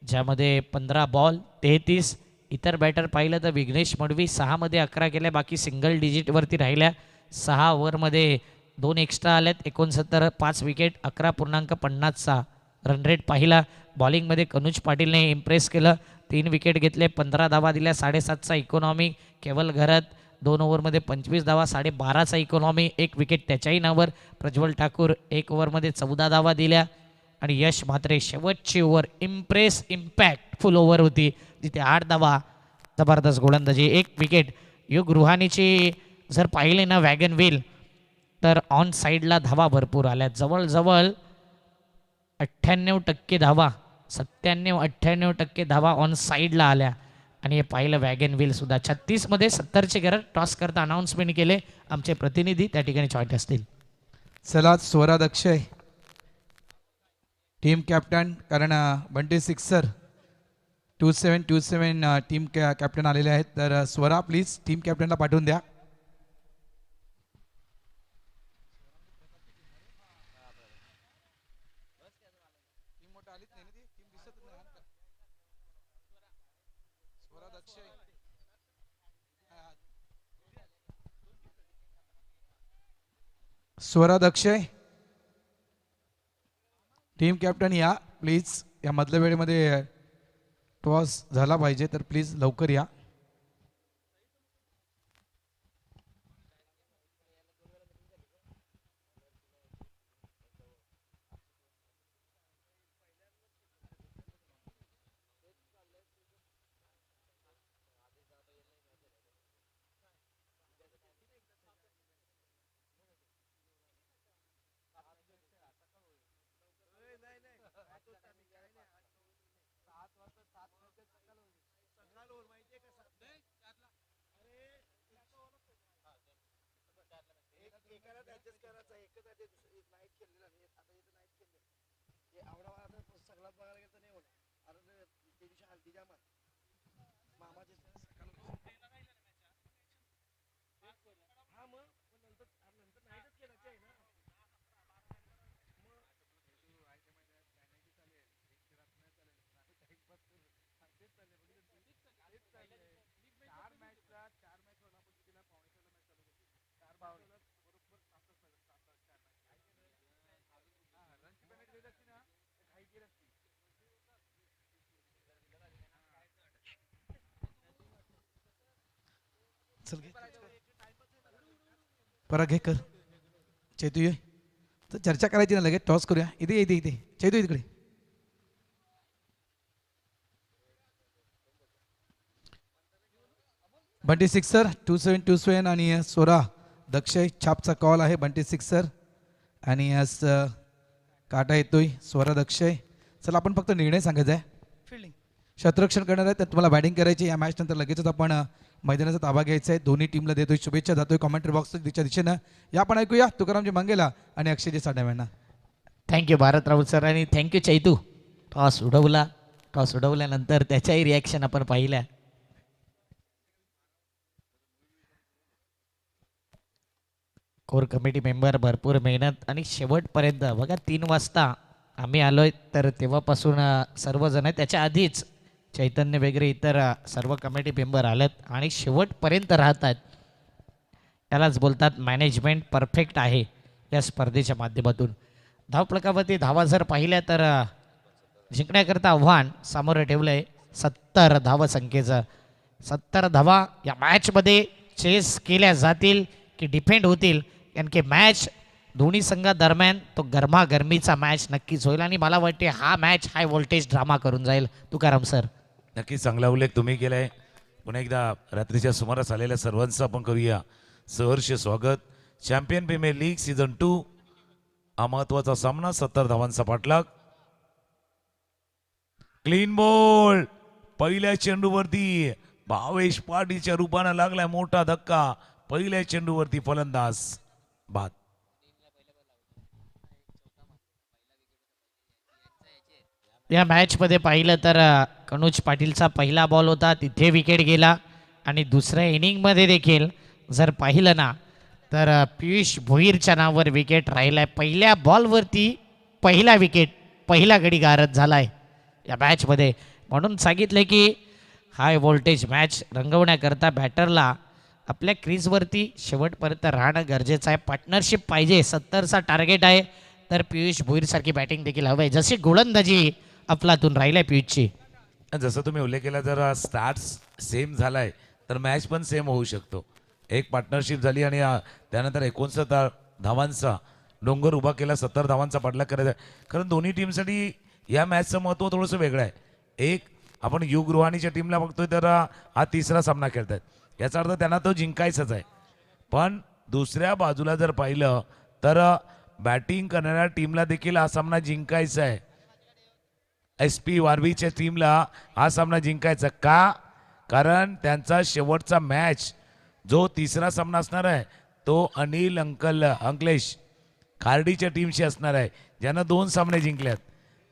ज्यामध्ये 15 बॉल 33. इतर बॅटर पाहिलं तर विघ्नेश मडवी 6 मध्ये 11 केल्या, बाकी सिंगल डिजिटवरती राहिल्या. 6 ओव्हरमध्ये 2 एक्स्ट्रा आल्यात. 69, 5 विकेट, 11.50चा रन रेट पाहिला. बॉलिंगमध्ये कनुज पाटीलने इम्प्रेस केलं, 3 विकेट घेतले, 15 धावा दिल्या, 7.5चा इकॉनॉमी. केवल घरात 2 ओव्हरमध्ये 25 धावा, 12.5चा इकॉनॉमी, 1 विकेट त्याच्याही नावावर. प्रज्वल ठाकूर 1 ओव्हरमध्ये 14 धावा दिल्या, आणि यश म्हात्रे शेवटची ओव्हर इम्प्रेस इम्पॅक्ट फुल ओव्हर होती, जिथे 8 धावा. जबरदस्त गोलंदाजी, 1 विकेट. युग रुहानीची जर पाहिले ना वॅगन व्हील, तर ऑन साईडला धावा भरपूर आल्या. जवळजवळ 98% धावा, 97-98% धावा ऑन साईडला आल्या. आणि हे पाहिलं वॅगन व्हील सुद्धा. 36 मध्ये 70चे गरज. टॉस करता अनाऊन्समेंट केले आमचे प्रतिनिधी त्या ठिकाणी जॉईंट असतील. चला स्वरा दक्षय टीम कॅप्टन, कारण बंटी सिक्सर 2727 टीम कॅप्टन आलेले आहेत. तर स्वरा प्लीज टीम कॅप्टनला पाठवून द्या. स्वरा दक्षय टीम कॅप्टन या प्लीज. या मधल्या वेळेमध्ये टॉस झाला पाहिजे, तर प्लीज लवकर या. परत घे कर. चेतू ये, तर चर्चा करायची ना लगेच. टॉस करूया. इथे इथे इथे चेतू इकडे. बंटी सिक्सर 2727 आणि स्वरा दक्षय छापचा कॉल आहे. बंटी सिक्सर आणि काटा येतोय, स्वरात अक्षय. चला आपण फक्त निर्णय सांगायचा आहे. फिल्डिंग शतरक्षण करणार आहे, तर तुम्हाला बॅटिंग करायची. या मॅच नंतर लगेचच आपण मैदानाचा ताबा घ्यायचा आहे. दोन्ही टीमला देतोय शुभेच्छा, जातोय कॉमेंट्री बॉक्स तिच्या दिशेनं. या आपण ऐकूया तुकारामजी मंगेला आणि अक्षयजी साडेव्यांना. थँक्यू भारत राऊत सर आणि थँक्यू चैतू. टॉस उडवल्यानंतर त्याच्याही रिॲक्शन आपण पाहिल्या. कोर कमिटी मेंबर भरपूर मेहनत आणि शेवटपर्यंत बघा 3 वाजता आम्ही आलोय तर तेव्हापासून सर्वजण त्याच्या आधीच चैतन्य वगैरे इतर सर्व कमिटी मेंबर आलेत आणि शेवटपर्यंत राहत आहेत. यालाच बोलतात मॅनेजमेंट परफेक्ट आहे या स्पर्धेच्या माध्यमातून. धावफलकावरती धावा जर पाहिल्या तर जिंकण्याकरता आव्हान सामोरं ठेवलं आहे 70 धावसंख्येचं. 70 धावा या मॅचमध्ये चेस केल्या जातील की डिफेंड होतील, कारण की मॅच दोन्ही संघादरम्यान तो गरमागरमीचा मॅच नक्कीच होईल आणि मला वाटते हा मॅच हाय व्होल्टेज ड्रामा करून जाईल. तुकाराम सर नक्कीच चांगला उल्लेख तुम्ही केलाय. पुन्हा एकदा रात्रीच्या सुमारास आलेल्या सर्वांचं आपण करूया सहर्ष स्वागत. चॅम्पियन प्रीमियर लीग सीझन 2 हा महत्वाचा सामना. 70 धावांचा पाठलाग. क्लीन बॉल पहिल्या चेंडूवरती भावेश पाटीलच्या रूपानं लागलाय मोठा धक्का. पहिल्या चेंडूवरती फलंदाज बाद. या मॅचमध्ये पाहिलं तर कनुज पाटीलचा पहिला बॉल होता, तिथे विकेट गेला आणि दुसऱ्या इनिंगमध्ये देखील जर पाहिलं ना तर पियुष भोईरच्या नावावर विकेट राहिलाय. पहिल्या बॉलवरती पहिला विकेट, पहिला गडी गारद झालाय या मॅचमध्ये. म्हणून सांगितलं की हाय व्होल्टेज मॅच रंगवण्याकरता बॅटरला आपल्या क्रीजवरती शेवटपर्यंत राहणं गरजेचं आहे. पार्टनरशिप पाहिजे. 70चा टार्गेट आहे तर पियुष भोईरसारखी बॅटिंग देखील हवं आहे. जशी गोलंदाजी अफलातून राहिल्या पियुषची. जसं तुम्ही उल्लेख केला, जर स्टार्ट्स सेम झालाय तर मॅच पण सेम होऊ शकतो. एक पार्टनरशिप झाली आणि त्यानंतर 69 धावांचा डोंगर उभा केला. 70 धावांचा पाठलाग करायचा. कारण दोन्ही टीमसाठी या मॅचचं महत्त्व थोडंसं वेगळं आहे. एक आपण युग रुहानीच्या टीमला बघतोय तर हा तिसरा सामना खेळतात, याचा अर्थ त्यांना तो जिंकायचाच आहे. पण दुसऱ्या बाजूला जर पाहिलं तर बॅटिंग करणाऱ्या टीमला देखील हा सामना जिंकायचा आहे. SP वारवीच्या टीमला हा सामना जिंकायचा का? कारण त्यांचा शेवटचा मॅच जो तिसरा सामना असणार आहे तो अनिल अंकलेश खार्डीच्या टीमशी असणार आहे, ज्यानं 2 सामने जिंकल्यात.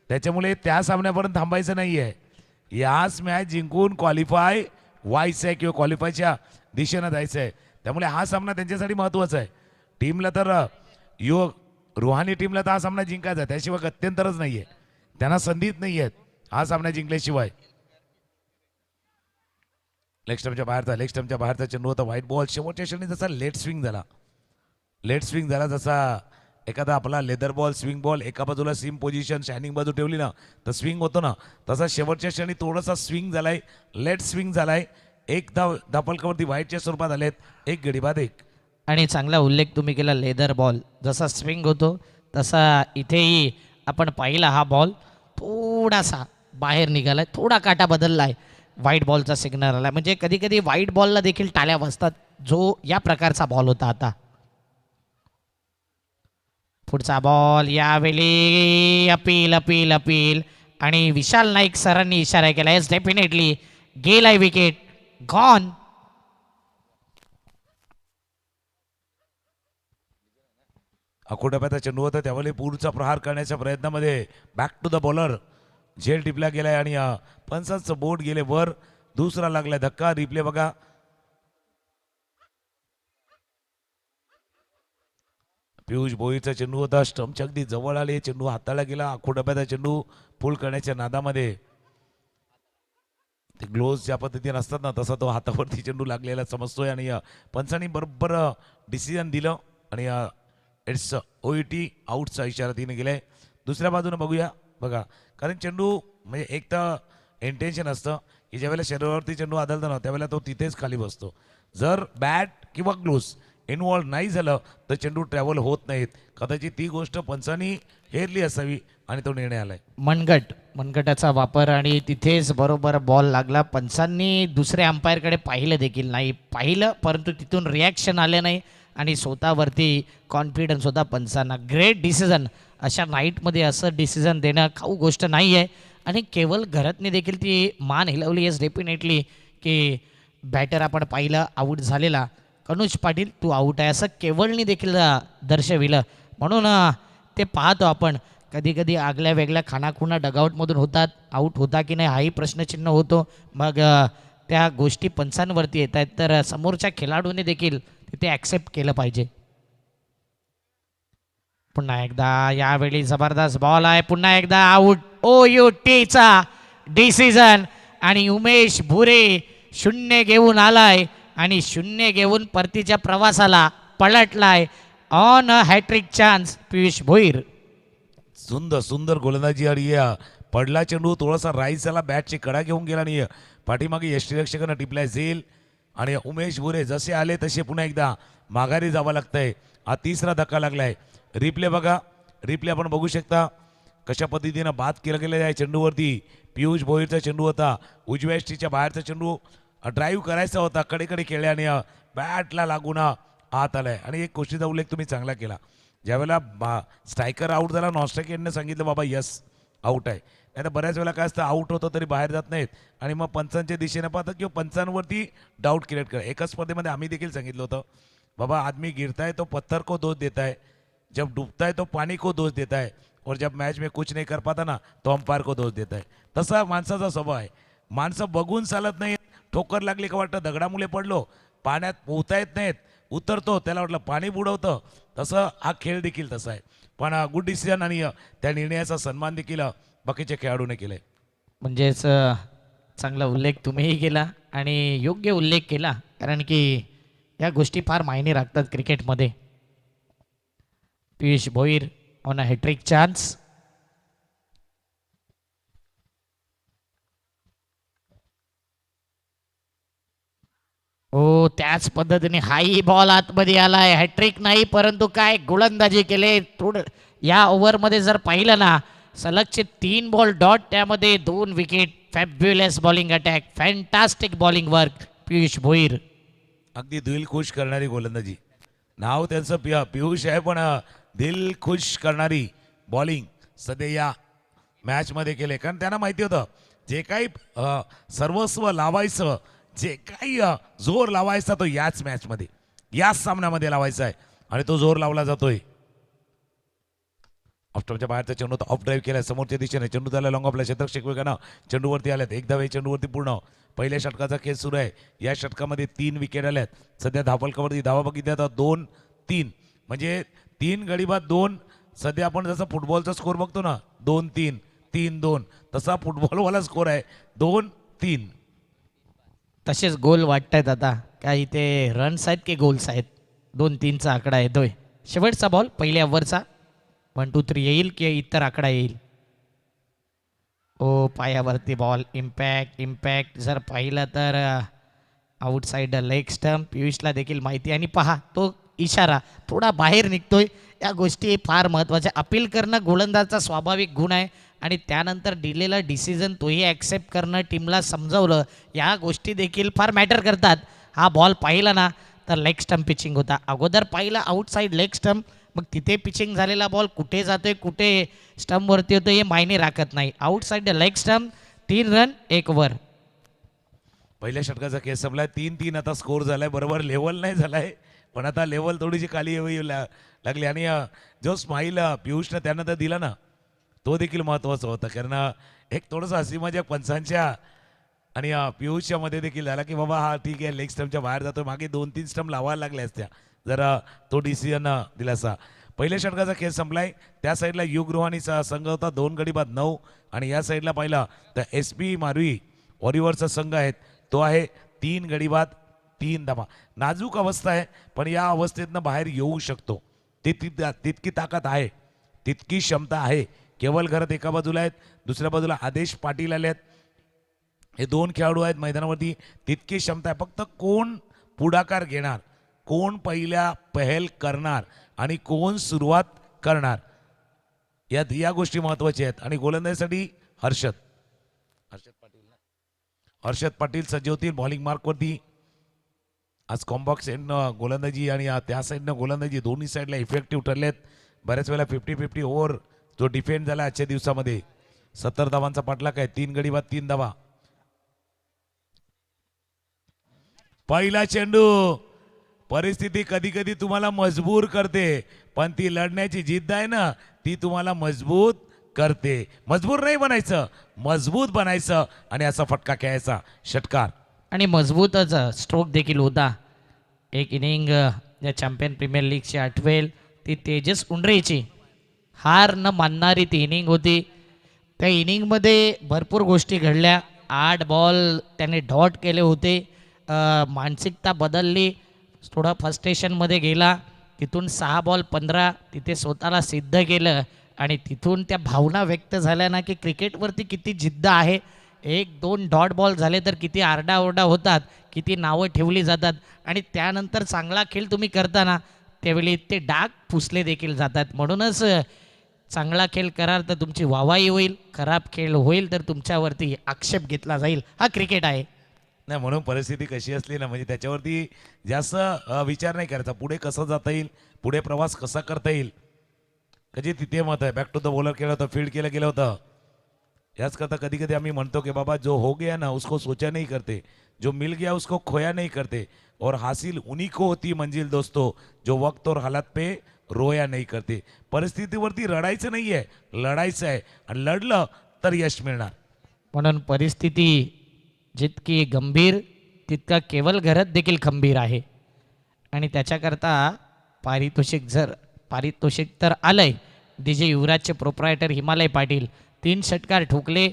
त्याच्यामुळे त्या सामन्यापर्यंत थांबायचं नाही आहे. याच मॅच जिंकून क्वालिफाय व्हायचं आहे किंवा क्वालिफायच्या दिशेनं जायचं आहे. त्यामुळे हा सामना त्यांच्यासाठी महत्त्वाचा आहे. टीमला तर युग रुहानी टीमला तर हा सामना जिंकायचा आहे, त्याशिवाय गत्यंतरच नाही आहे. त्यांना संधीच नाही आहेत हा सामना जिंकल्याशिवाय. लेग स्टम्पच्या बाहेरचा चेंडू होता. व्हाईट बॉल शेवटच्या क्षणी जसा लेट स्विंग झाला जसा एखादा आपला लेदर बॉल स्विंग बॉल एका बाजूला सीम पोझिशन शायनिंग बाजू ठेवली ना तर स्विंग होतो ना, तसा शेवटच्या क्षणी थोडासा स्विंग झालाय, लेट स्विंग झालाय. एक धापलकावरती व्हाईटच्या स्वरूपात आलेत. एक गडी बाद एक. आणि चांगला उल्लेख तुम्ही केला. लेदर बॉल जसा स्विंग होतो तसा इथेही आपण पाहिला. हा बॉल थोडासा बाहेर निघालाय, थोडा काटा बदललाय. व्हाईट बॉलचा सिग्नल आला. म्हणजे कधी कधी व्हाईट बॉलला देखील टाळ्या वाजतात, जो या प्रकारचा बॉल होता. आता पुढचा बॉल यावेळी अपील आणि विशाल नाईक सरांनी इशारा केला. येस डेफिनेटली गेलाय विकेट, गॉन. अकोटाप्याचा चेंडू होता त्यावेळी पुढचा प्रहार करण्याच्या प्रयत्नामध्ये बॅक टू द बॉलर झेल टिपला गेलाय आणि पंचाचं बोट गेले वर. दुसरा लागलाय धक्का. रिप्ले बघा. पियुष भोईरचा चेंडू होता. स्टंपच्या अगदी जवळ आले. चेंडू हाताळला गेला. अकोटाप्याचा चेंडू फुल करण्याच्या नादामध्ये ते ग्लोव्ज ज्या पद्धतीने असतात ना तसा तो हातावरती चेंडू लागलेला समजतोय आणि पंचांनी बरोबर डिसिजन दिलं आणि इट्स OET आउटचा इशारा तिने गेलाय. दुसऱ्या बाजूने बघूया बघा, कारण चेंडू म्हणजे एक तर इंटेन्शन असतं की ज्यावेळेला शरीरावरती चेंडू आदळतो ना त्यावेळेला तो तिथेच खाली बसतो. जर बॅट किंवा ग्लोव्स इन्वॉल्व नाही झालं तर चेंडू ट्रॅव्हल होत नाहीत. कदाचित ती गोष्ट पंचांनी हेरली असावी आणि तो निर्णय आलाय. मनगटाचा वापर आणि तिथेच बरोबर बॉल लागला. पंचांनी दुसऱ्या अंपायरकडे पाहिलं देखील नाही. पाहिलं परंतु तिथून रिॲक्शन आले नाही आणि स्वतःवरती कॉन्फिडन्स होता पंचांना. ग्रेट डिसिजन अशा नाईटमध्ये असं डिसिजन देणं खाऊ गोष्ट नाही आहे. आणि केवळ घरातनी देखील ती मान हिलवली येस डेफिनेटली की बॅटर आपण पाहिलं आऊट झालेला कनुज पाटील तू आऊट आहे असं केवळनी देखील दर्शविलं. म्हणून ते पाहतो आपण कधी कधी आगल्या वेगळ्या खानाखुणा डगआउटमधून होतात, आऊट होता की नाही हाही प्रश्नचिन्ह होतो. मग त्या गोष्टी पंचांवरती येत आहेत तर समोरच्या खेळाडूने देखील तिथे ॲक्सेप्ट केलं पाहिजे. पुन्हा एकदा यावेळी जबरदस्त बॉल आहे, पुन्हा एकदा आऊट OUTचा डिसिजन आणि उमेश भुरे 0 घेऊन आलाय आणि 0 घेऊन परतीच्या प्रवासाला पलटलाय. On a hattrick chance Piyush Bhoir. सुंदर सुंदर गोलंदाजी आणि पडला चेंडू थोडासा राईस झाला, बॅटची कडा घेऊन गेला आणि पाठीमागे यष्टीरक्षकांना टिपलाय झेल आणि उमेश भुरे जसे आले तसे पुन्हा एकदा माघारी जावं लागतंय. हा तिसरा धक्का लागलाय. रिप्ले बघा, रिप्ले आपण बघू शकता कशा पद्धतीनं बाद केलं गेलं आहे चेंडूवरती. पियुष भोईरचा चेंडू होता, उजव्या यष्टीच्या बाहेरचा चेंडू ड्राईव्ह करायचा होता, कडेकडे खेळले आणि बॅटला लागून आत आलाय. आणि एक गोष्टीचा उल्लेख तुम्ही चांगला केला, ज्यावेळेला स्ट्रायकर आऊट झाला नॉस्ट्रायकरने सांगितलं बाबा यस आऊट आहे. नाही तर बऱ्याच वेळेला काय असतं आऊट होतं तरी बाहेर जात नाहीत आणि मग पंचांच्या दिशेने पाहतात किंवा पंचांवरती डाऊट क्रिएट करा. एकाच स्पर्धेमध्ये आम्ही देखील सांगितलं होतं बाबा आदमी गिरता है तो पत्थर को दोष देता है, जब डूबता है तो पानी को दोष देता है और जब मैच में कुछ नहीं कर पाता ना तो अंपायर को दोष देता है. तसा माणसाचा स्वभाव आहे. माणसं बघून चालत नाही. ठोकर लागली का वाटतं दगडामुळे पडलो, पाण्यात पोहता येत नाहीत, उतरतो त्याला वाटलं पाणी बुडवतं. तसं हा खेळ देखील तसा आहे. पण गुड डिसिजन आणि त्या निर्णयाचा सन्मान देखील बाकीच्या खेळाडूने केलाय. म्हणजेच चांगला उल्लेख तुम्हीही केला आणि योग्य उल्लेख केला, कारण की या गोष्टी फार मायने राखतात क्रिकेटमध्ये. Piyush Bhoir on a hattrick chance. हो त्याच पद्धतीने हाही बॉल आतमध्ये आलाय. हॅट्रिक नाही परंतु काय गोलंदाजी केले. थोडं या ओव्हरमध्ये जर पाहिलं ना सलगचे 3 बॉल डॉट, त्यामध्ये 2 wicket. Fabulous bowling attack, fantastic bowling work Piyush Bhoir. अगदी दिल खुश करणारी गोलंदाजी. नाव त्यांचं पियुष आहे पण दिल खुश करणारी बॉलिंग सध्या या मॅचमध्ये केले. कारण त्यांना माहिती होतं जे काही सर्वस्व लावायचं, जे काही जोर लावायचा तो याच मॅचमध्ये याच सामन्यामध्ये लावायचा आहे आणि तो जोर लावला जातोय. ऑफस्टॉपच्या बाहेरचा चेंडू ऑफ ड्राईव्ह केलाय समोरच्या दिशेने. चेंडू झाला लॉंग ऑफला. क्षेत्ररक्षक वेगानं चेंडूवरती आल्यात. एक धावे चेंडूवरती पूर्ण. पहिल्या षटकाचा खेळ सुरू आहे. या षटकामध्ये 3 विकेट आल्यात. सध्या धावफलकावरती धावा बघितल्या तर 2-3 म्हणजे 3 गडी बाद 2. सध्या आपण जसं फुटबॉलचा स्कोर बघतो ना 2-3 3-2 तसा फुटबॉलवाला स्कोर आहे 2-3. तसेच गोल वाटतायत आता. काय इथे रन्स आहेत की गोल्स आहेत? 2-3चा आकडा येतोय. शेवटचा बॉल पहिल्या ओव्हरचा. 1, 2, 3 येईल की इतर आकडा येईल? ओ पायावरती बॉल. इम्पॅक्ट जर पाहिलं तर आउटसाइड लेग स्टंप. पियुषला देखील माहिती आणि पहा तो इशारा थोडा बाहेर निघतोय. या गोष्टी फार महत्त्वाच्या. अपील करणं गोलंदाजचा स्वाभाविक गुण आहे आणि त्यानंतर दिलेला डिसिजन तोही ॲक्सेप्ट करणं, टीमला समजवलं, या गोष्टी देखील फार मॅटर करतात. हा बॉल पाहिला ना तर लेग स्टंप पिचिंग होता. अगोदर पाहिला आउटसाईड लेग स्टंप, मग तिथे पिचिंग झालेला बॉल कुठे जातोय कुठे स्टंपवरती होतं हे मायने राखत नाही. Outside leg stump. 3 run 1 over. पहिल्या षटकाचा केस संपलाय. 3-3 आता स्कोर झालाय. बरोबर लेवल नाही झालाय पण आता लेवल थोडीशी खाली येऊ लागली. आणि जो स्माईल पियुषनं त्यानंतर दिला ना तो देखील महत्त्वाचा होता. कारण एक थोडंसं हसी मजाक पंचांच्या आणि पियुषच्या मध्ये देखील झाला की बाबा हा ठीक आहे लेग स्टंपच्या बाहेर जातो. मागे 2-3 स्टंप लावायला लागल्या असत्या जरा तो डिसिजन दिला असा. पहिल्या षटकाचा खेळ संपलाय. त्या साईडला युग रुहानीचा संघ होता 2 गडी बाद 9 आणि या साईडला पाहिला तर SP मारवी वॉरियर्सचा संघ आहेत तो आहे 3 गडी बाद 3 धावा. नाजूक अवस्था आहे पण या अवस्थेतनं बाहेर येऊ शकतो. तितकी ताकद आहे, तितकी क्षमता आहे. केवळ घरात एका बाजूला आहेत, दुसऱ्या बाजूला आदेश पाटील आले आहेत. हे 2 खेळाडू आहेत मैदानावरती. तितकी क्षमता आहे. फक्त कोण पुढाकार घेणार, कोण पहिल्या पहल करणार आणि कोण सुरुवात करणार या गोष्टी महत्त्वाच्या आहेत. आणि गोलंदाजीसाठी हर्षद पाटील सज्ज होतील बॉलिंग मार्कवरती. आज कॉम्बॉक्स साईडनं गोलंदाजी आणि त्या साईडनं गोलंदाजी दोन्ही साईडला इफेक्टिव्ह ठरलेत. बऱ्याच वेळेला 50-50 ओव्हर जो डिफेंड झाला आजच्या दिवसामध्ये. 70 धावांचा पाठलाग आहे. 3 गडी बाद 3 धावा. पहिला चेंडू. परिस्थिती कधी कधी तुम्हाला मजबूर करते, पण ती लढण्याची जिद्द आहे ना, ती तुम्हाला मजबूत करते. मजबूर नाही बनायचं, मजबूत बनायचं आणि असा फटका खेळायचा. षटकार. आणि मजबूतच स्ट्रोक देखील होता. एक इनिंग या चॅम्पियन प्रीमियर लीगची आठवेल ती तेजस उंडरेची हार न मानणारी ती इनिंग होती. त्या इनिंगमध्ये भरपूर गोष्टी घडल्या. 8 बॉल त्याने डॉट केले होते. मानसिकता बदलली. थोडा फ्रस्ट्रेशनमध्ये गेला. तिथून 6 बॉल 15 तिथे स्वतःला सिद्ध केलं आणि तिथून त्या भावना व्यक्त झाल्या ना की क्रिकेटवरती किती जिद्द आहे. 1-2 डॉट बॉल झाले तर किती आरडाओरडा होतात, किती नावं ठेवली जातात आणि त्यानंतर चांगला खेळ तुम्ही करताना त्यावेळी ते डाग पुसले देखील जातात. म्हणूनच चांगला खेळ कराल तर तुमची वाहवाही होईल, खराब खेळ होईल तर तुमच्यावरती आक्षेप घेतला जाईल. हा क्रिकेट आहे. नाही, म्हणून परिस्थिती कशी असली ना, म्हणजे त्याच्यावरती जास्त विचार नाही करायचा. पुढे कसं जाता येईल, पुढे प्रवास कसा करता येईल, कधी तिथे मत आहे. बॅक टू द बॉलर केलं होतं, फील्ड केलं गेलं होतं. याच करता कधी कधी आम्ही म्हणतो की बाबा जो हो गया ना उसको सोचा नहीं करते, जो मिल गया उसको खोया नहीं करते, और हासिल उन्हीं को होती मंजिल दोस्तों जो वक्त और हालात पे रोया नहीं करते. परिस्थितीवरती रडायचं नाही आहे, लढायचं आहे आणि लढलं तर यश मिळणार. म्हणून परिस्थिती जितकी गंभीर तितका केवळ घरात देखील खंबीर आहे. आणि त्याच्याकरता पारितोषिक तर आलंय. DJ युवराजचे प्रोप्रायटर हिमालय पाटील 3 षटकार ठोकले.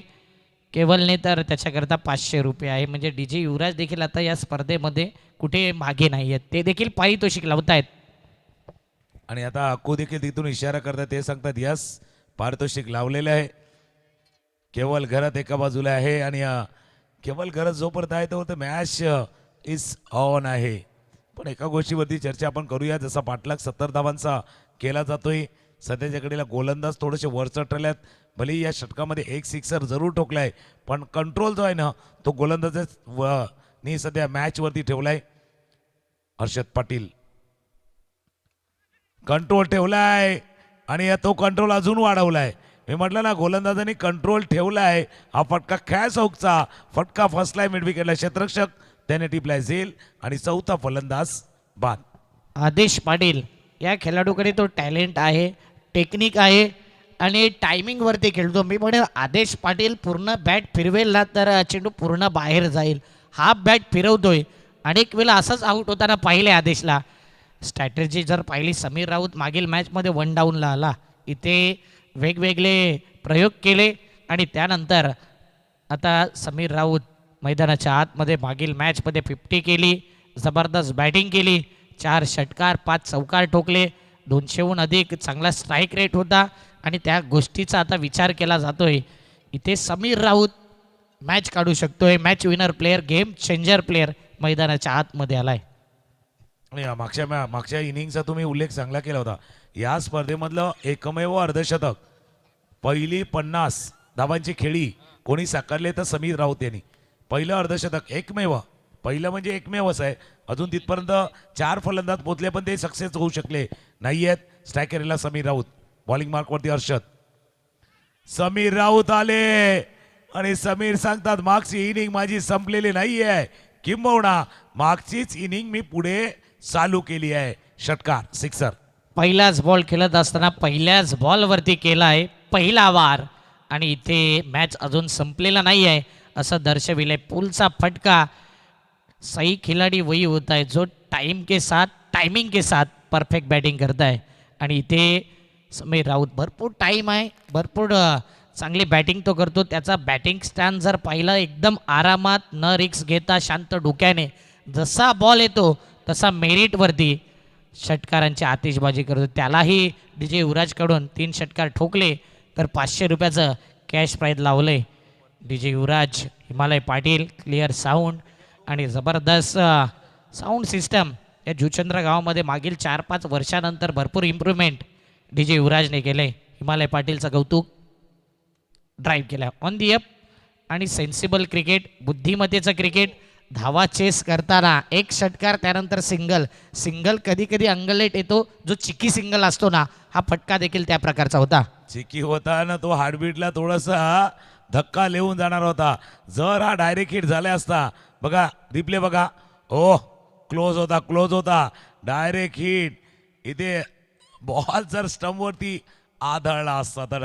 केवलने तर त्याच्याकरता 500 रुपये आहे. म्हणजे DJ युवराज देखील आता या स्पर्धेमध्ये कुठे मागे नाही आहेत, ते देखील पारितोषिक लावतायत. आणि आता अक्कू देखील तिथून इशारा करतात, ते सांगतात यस पारितोषिक लावलेलं आहे. केवळ घरात एका बाजूला आहे आणि केवळ घरात जोपर्यंत आहे तोपर्यंत मॅच इज ऑन आहे. पण एका गोष्टीवरती चर्चा आपण करूया. जसा पाठलाग 70 धावांचा केला जातोय, सध्याच्या घडीला गोलंदाज थोडेसे वरचढ ठरल्यात. भले या षटकामध्ये एक सिक्सर जरूर ठोकलाय, पण कंट्रोल जो आहे ना तो गोलंदाजांनी सध्या मॅचवरती ठेवलाय. हर्षद पाटील कंट्रोल ठेवलाय आणि तो कंट्रोल अजून वाढवलाय. मी म्हटलं ना, गोलंदाजांनी कंट्रोल ठेवलाय. हा फटका कॅचचा फटका फसलाय मिड विकेटला. क्षेत्ररक्षक त्याने टिपलाय झेल आणि चौथा फलंदाज बाद. आदेश पाटील या खेळाडूकडे तो टॅलेंट आहे, टेक्निक आहे आणि टायमिंगवरती खेळतो. मी म्हणेन आदेश पाटील पूर्ण बॅट फिरवेल ना तर चेंडू पूर्ण बाहेर जाईल. हाफ बॅट फिरवतोय. अनेक वेळा असंच आऊट होताना पाहिले आदेशला. स्ट्रॅटेजी जर पाहिली, समीर राऊत मागील मॅचमध्ये 1 डाऊनला आला. इथे वेगवेगळे प्रयोग केले आणि त्यानंतर आता समीर राऊत मैदानाच्या आतमध्ये मागील मॅचमध्ये 50 केली. जबरदस्त बॅटिंग केली. 4 षटकार 5 चौकार ठोकले. 200हून अधिक चांगला स्ट्राईक रेट होता आणि त्या गोष्टीचा आता विचार केला जातोय. इथे समीर राऊत मॅच काढू शकतोय. Match winner player, game changer player मैदानाच्या आतमध्ये आलाय. आणि मागच्या इनिंगचा तुम्ही उल्लेख चांगला केला होता. या स्पर्धेमधलं एकमेव अर्धशतक, पहिली 50 धावांची खेळी कोणी साकारले तर समीर राऊत यांनी. पहिलं अर्धशतक एकमेव, पहिलं म्हणजे एकमेवच आहे. अजून तिथपर्यंत 4 फलंदाज पोचले पण ते सक्सेस होऊ शकले नाही आहेत. स्ट्रायकरला समीर राऊत, बॉलिंग मार्कवरती हर्षद. समीर राऊत आले आणि समीर सांगतात मागची इनिंग माझी संपलेली नाही आहे, किंबहुना मागचीच इनिंग मी पुढे चालू केली आहे. षटकार, सिक्सर. पहिलाच बॉल खेळत असताना पहिल्याच बॉलवरती केला आहे पहिला वार आणि इथे मॅच अजून संपलेला नाही आहे असं दर्शविलंय. पुलचा फटका. सही खिलाडी वही होता है जो टाइम के साथ, टाइमिंग के साथ परफेक्ट बॅटिंग करता है. आणि इथे समीर राऊत भरपूर टाईम आहे, भरपूर चांगली बॅटिंग तो करतो. त्याचा बॅटिंग स्टॅन्ड जर पाहिला एकदम आरामात, न रिक्स घेता शांत डोक्याने जसा बॉल येतो तसा मेरिटवरती षटकारांची आतिषबाजी करतो. त्यालाही DJ युवराजकडून 3 षटकार ठोकले तर 500 रुपयाचं कॅश प्राईज लावले. DJ युवराज, हिमालय पाटील, क्लिअर साऊंड आणि जबरदस्त साऊंड सिस्टम या जुचंद्र गावामध्ये मागील 4-5 वर्षानंतर भरपूर इम्प्रूव्हमेंट DJ युवराजने केले. हिमालय पाटीलचं कौतुक. ड्राईव्ह केला ऑन दी अप आणि सेन्सिबल क्रिकेट, बुद्धिमत्तेचं क्रिकेट. धावा चेस करताना 1 षटकार त्यानंतर सिंगल. सिंगल कधी कधी अंगलेट येतो, जो चिकी सिंगल असतो ना हा फटका देखील त्या प्रकारचा होता. चिकी होता ना तो हार्टबीटला थोडासा धक्का लिहून जाणार होता. जर हा डायरेक्ट हिट झाला असता, बघा रिप्ले बघा, ओ क्लोज होता डायरेक्ट हिट. इथे बॉल जर स्टंपवरती आदळला असता तर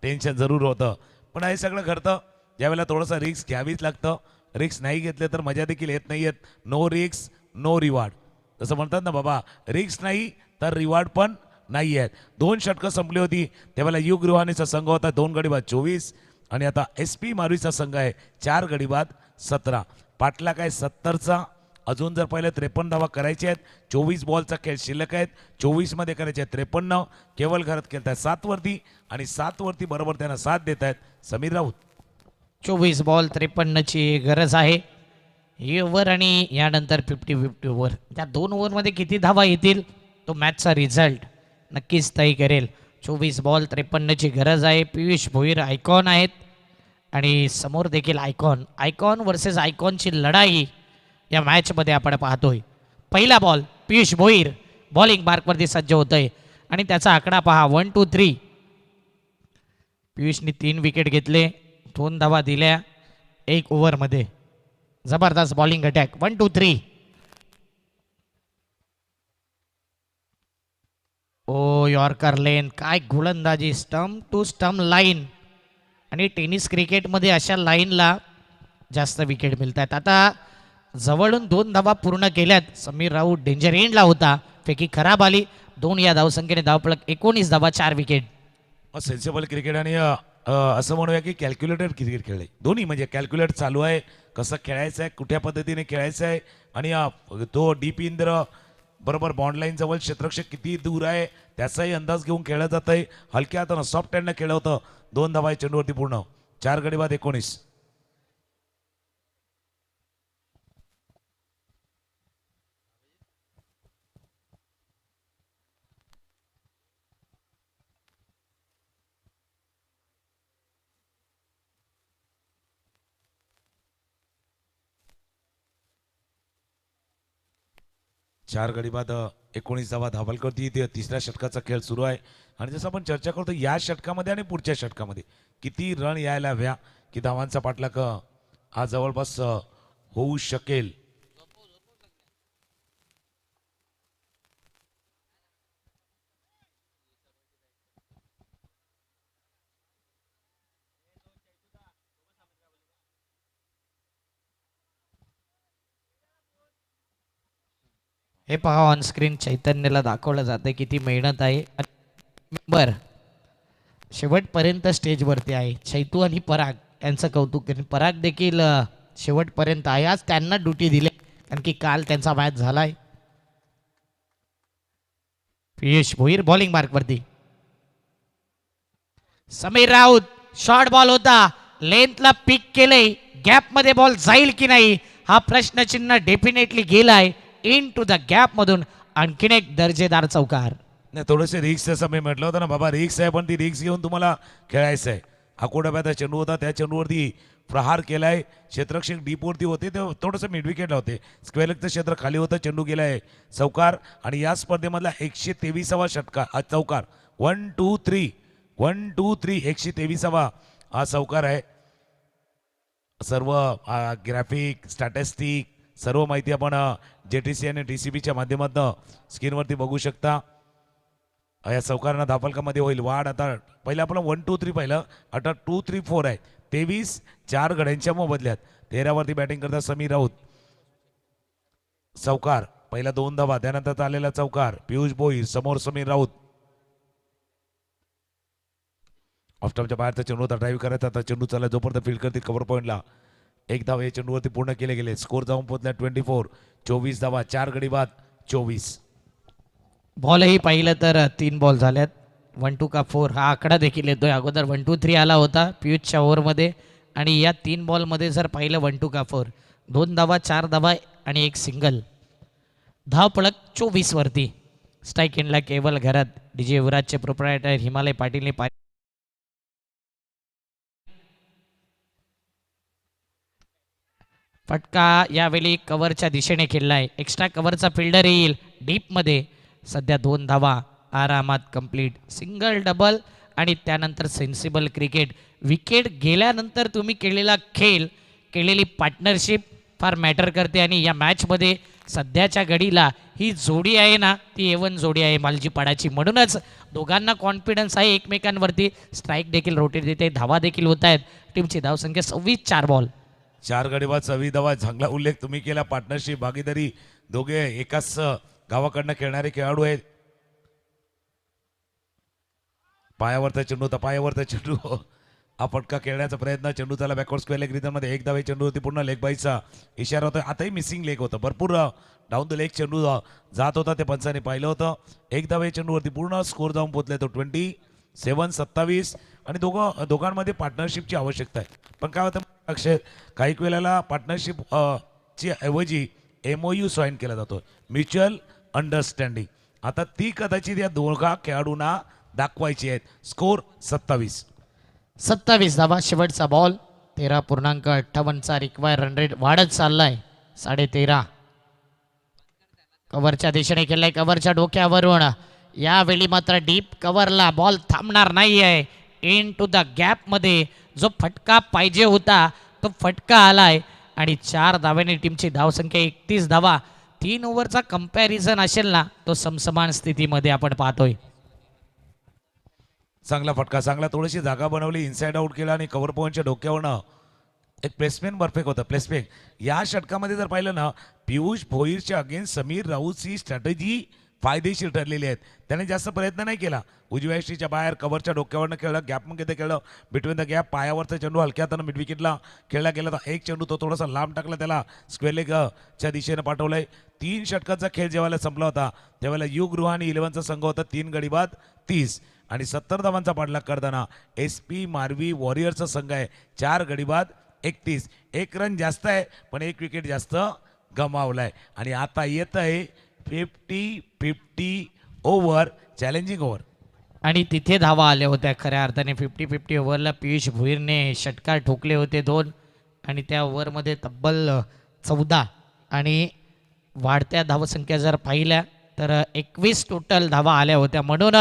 टेन्शन जरूर होतं. पण हे सगळं घडतं ज्यावेळेला थोडंसं रिस्क घ्यावीच लागतं. रिक्स नाही घेतले तर मजा देखील येत नाही येत. नो रिक्स नो रिवॉर्ड जसं म्हणतात ना बाबा, रिक्स नाही तर रिवॉर्ड पण नाही आहेत. 2 षटकं संपली होती त्यावेळेला युग रुहानीचा संघ होता 2 गडी बाद 24 आणि आता SP मारुईचा संघ आहे 4 गडी बाद 17. पाटला काय 70चा अजून जर पहिले 53 धावा करायचे आहेत. 24 बॉलचा खेळ शिल्लक आहेत. 24 मध्ये करायचे आहेत 53. केवळ घरात खेळत आहेत 7 वरती आणि 7 वरती बरोबर त्यांना साथ देत आहेत समीर राऊत. 24 बॉल 53ची गरज आहे ही ओव्हर आणि यानंतर 50-50 ओव्हर. त्या 2 ओव्हरमध्ये किती धावा येतील तो मॅचचा रिझल्ट नक्कीच तय करेल. 24 बॉल 53ची गरज आहे. पियुष भोईर आयकॉन आहेत आणि समोर देखील आयकॉन वर्सेस आयकॉनची लढाई या मॅचमध्ये आपण पाहतोय. पहिला बॉल पियुष भोईर बॉलिंग मार्कवरती सज्ज होतोय आणि त्याचा आकडा पहा 1 2 3. पियुषने 3 विकेट घेतले, 2 धावा दिल्या 1 ओव्हरमध्ये. जबरदस्त बॉलिंग अटॅक 1 2 3. ओ यॉर्कर लेन, काय गोलंदाजी, स्टंप टू स्टंप लाईन. आणि टेनिस क्रिकेटमध्ये अशा लाईनला जास्त विकेट मिळतात. आता जवळून 2 धावा पूर्ण केल्यात. समीर राऊत डेंजर एंडला होता, फेकी खराब आली. 2 या धावसंख्येने धावफलक 19 धावा 4 विकेट. सेन्सिबल क्रिकेट आणि असं म्हणूया की कॅल्क्युलेटेड क्रिकेट खेळले दोन्ही. म्हणजे कॅल्क्युलेट चालू आहे, कसं खेळायचं आहे, कुठल्या पद्धतीने खेळायचं आहे आणि तो डीप इंद्र बरोबर बॉन्डलाईन जवळ क्षेत्ररक्षक किती दूर आहे त्याचाही अंदाज घेऊन खेळलं जात आहे. हलक्या हातानं सॉफ्ट हँडनं खेळलं होतं. 2 धावा चेंडूवरती पूर्ण 4 गडी बाद 19. चार गडी बाद 19 धावा धावलकरती. तिसऱ्या षटकाचा खेळ सुरू आहे आणि जसं आपण चर्चा करतो या षटकामध्ये आणि पुढच्या षटकामध्ये किती रन यायला हव्या की धावांचा पाठलाग हा जवळपास होऊ शकेल. हे पहा ऑन स्क्रीन चैतन्यला दाखवलं जातं किती मेहनत आहे. मेंबर शेवटपर्यंत स्टेजवरती आहे. चैतू आणि पराग यांचं कौतुक करेन. पराग देखील शेवटपर्यंत आहे. आज त्यांना ड्युटी दिली कारण की काल त्यांचा मॅच झालाय. पियुष भोईर बॉलिंग मार्कवरती. समीर राऊत शॉर्ट बॉल होता, लेंथला पिक केलंय. गॅपमध्ये बॉल जाईल की नाही हा प्रश्नचिन्ह डेफिनेटली गेलाय इन टू द गॅप मधून. आणखीन एक दर्जेदार चौकार. नाही थोडेसे रिक्स जसं मी म्हटलं होतं ना बाबा, रिक्स आहे पण ती रिक्स घेऊन तुम्हाला खेळायचं आहे. आकोडाब्याचा चेंडू होता, त्या चेंडूवरती प्रहार केलाय. क्षेत्ररक्षक डीपवरती होते ते थोडंसं मिड विकेटला होते. स्क्वेअरचं क्षेत्र खाली होतं, चेंडू गेलाय चौकार. आणि या स्पर्धेमधला 123वा षटकार चौकार. 1 2 3 1 2 3 123वा हा चौकार आहे. सर्व ग्राफिक स्टॅटिस्टिक सर्व माहिती आपण JTC आणि DCBच्या माध्यमातून स्क्रीनवरती बघू शकता. या चौकारांना धावफलकामध्ये होईल वाढ. आता पहिलं आपण 1 2 3 पाहिलं, आता 2 3 4 आहे. 23 4 गड्यांच्या मोबदल्यात 13 वरती बॅटिंग करतात समीर राऊत. चौकार पहिला 2 धावा, त्यानंतर आलेला चौकार पियुष भोईर, समोर समीर राऊत. ऑफस्टॉपच्या बाहेरचा चेंडू होता, ड्राईव्ह करायचा. आता चेंडू चालला जोपर्यंत फील्ड करतील कव्हर पॉईंटला. 1 धाव या चेंडूवरती पूर्ण केले गेले. स्कोर जाऊन पोहोचला 24. 24 धावा 4 गडी बाद 24. बॉलही पाहिलं तर 3 बॉल झाल्यात. 1 2 का 4 हा आकडा देखील येतोय. अगोदर 1 2 3 आला होता पियुषच्या ओव्हरमध्ये आणि या 3 बॉलमध्ये जर पाहिलं 1 2 का 4 2 धावा 4 धावा आणि 1 सिंगल. धाव पळक 24 वरती. स्ट्राईक एंडला केवळ घरात DJ युवराजचे प्रोप्रायटर हिमालय पाटीलने फटका यावेळी कव्हरच्या दिशेने खेळलाय. एक्स्ट्रा कव्हरचा फिल्डर येईल डीपमध्ये. सध्या 2 धावा आरामात कंप्लीट. सिंगल डबल आणि त्यानंतर सेन्सिबल क्रिकेट. विकेट गेल्यानंतर तुम्ही केलेला खेळ, केलेली पार्टनरशिप फार मॅटर करते. आणि या मॅचमध्ये सध्याच्या घडीला ही जोडी आहे ना, ती A1 जोडी आहे मालजीपाडाची. म्हणूनच दोघांना कॉन्फिडन्स आहे एकमेकांवरती. स्ट्राईक देखील रोटेट देते, धावा देखील होत आहेत. टीमची धावसंख्या 26, 4 बॉल. 4 गडी बाद 26 धावा. चांगला उल्लेख तुम्ही केला. पार्टनरशिप, भागीदारी, दोघे एकाच गावाकडनं खेळणारे खेळाडू आहेत. पायावरचा चेंडू, तर पायावरचा चेंडू हा फटका खेळण्याचा प्रयत्न. चेंडू झाला बॅकवर्ड स्क्वेअर लेग रिदममध्ये. एक धावे चेंडू होती, पूर्ण लेग बाईचा इशारा होता. आताही मिसिंग लेग होतं. भरपूर डाऊन द लेग चेंडू जात होता, ते पंचाने पाहिलं होतं. एक धावे चेंडूवरती पूर्ण स्कोर जाऊन पोहोचले तो 27-27. आणि दोघांमध्ये पार्टनरशिपची आवश्यकता आहे. पण काय होतं अक्षय, काही वेळेला पार्टनरशिप ची ऐवजी MOU साईन केला जातो, म्युच्युअल अंडरस्टँडिंग. आता ती कदाचित या दोघा खेळाडूंना दाखवायची आहेत. स्कोर 27 धावा. शेवटचा बॉल. 13.58चा रिक्वायर रन रेट वाढत चाललाय. 13.5 कव्हरच्या दिशेने केलाय, कव्हरच्या डोक्यावरून. यावेळी मात्र डीप कव्हरला बॉल थांबणार नाही आहे. इन टू द गॅप मध्ये जो फटका पाहिजे होता तो फटका आलाय. आणि 4 धाव्याने टीमची धावसंख्या 31 धावा. 3 ओव्हरचा कंपॅरिझन असेल ना, तो समसमान स्थितीमध्ये आपण पाहतोय. चांगला फटका, चांगला थोडीशी जागा बनवली, इनसाइड आउट केला आणि कव्हर पॉईंटच्या डोक्यावरनं एक प्लेसमेंट परफेक्ट होतं. प्लेसमेंट या षटकामध्ये जर पाहिलं ना, पियुष भोईरच्या अगेन्स्ट समीर राऊतची स्ट्रॅटेजी फायदेशीर ठरलेली आहेत. त्याने जास्त प्रयत्न नाही केला. उजव्या यष्टीच्या बाहेर कव्हरच्या डोक्यावरनं खेळलं, गॅपमध्ये खेळलं, बिटवीन द गॅप. पायावरचा चेंडू हलक्या हातानं मिड विकेटला खेळला गेला. तर एक चेंडू तो थोडासा लांब टाकला, त्याला स्क्वेअर लेगच्या दिशेनं पाठवलंय. 3 षटकाचा खेळ जेव्हा संपला होता त्यावेळेला युग रुहानी 11चा संघ होता. 3 गडी बाद 30 आणि 70 धावांचा पाठलाग करताना SP मारवी वॉरियर्सचा संघ आहे 4 गडी बाद 31. 1 रन जास्त आहे, पण 1 विकेट जास्त गमावलाय. आणि आता येत आहे 50-50 ओव्हर, चॅलेंजिंग ओव्हर. आणि तिथे धावा आल्या होत्या खऱ्या अर्थाने. 50-50 ओव्हरला पियुष भोईरने षटकार ठोकले होते 2. आणि त्या ओव्हरमध्ये तब्बल 14 आणि वाढत्या धावसंख्या जर पाहिल्या तर 21 टोटल धावा आल्या होत्या. म्हणून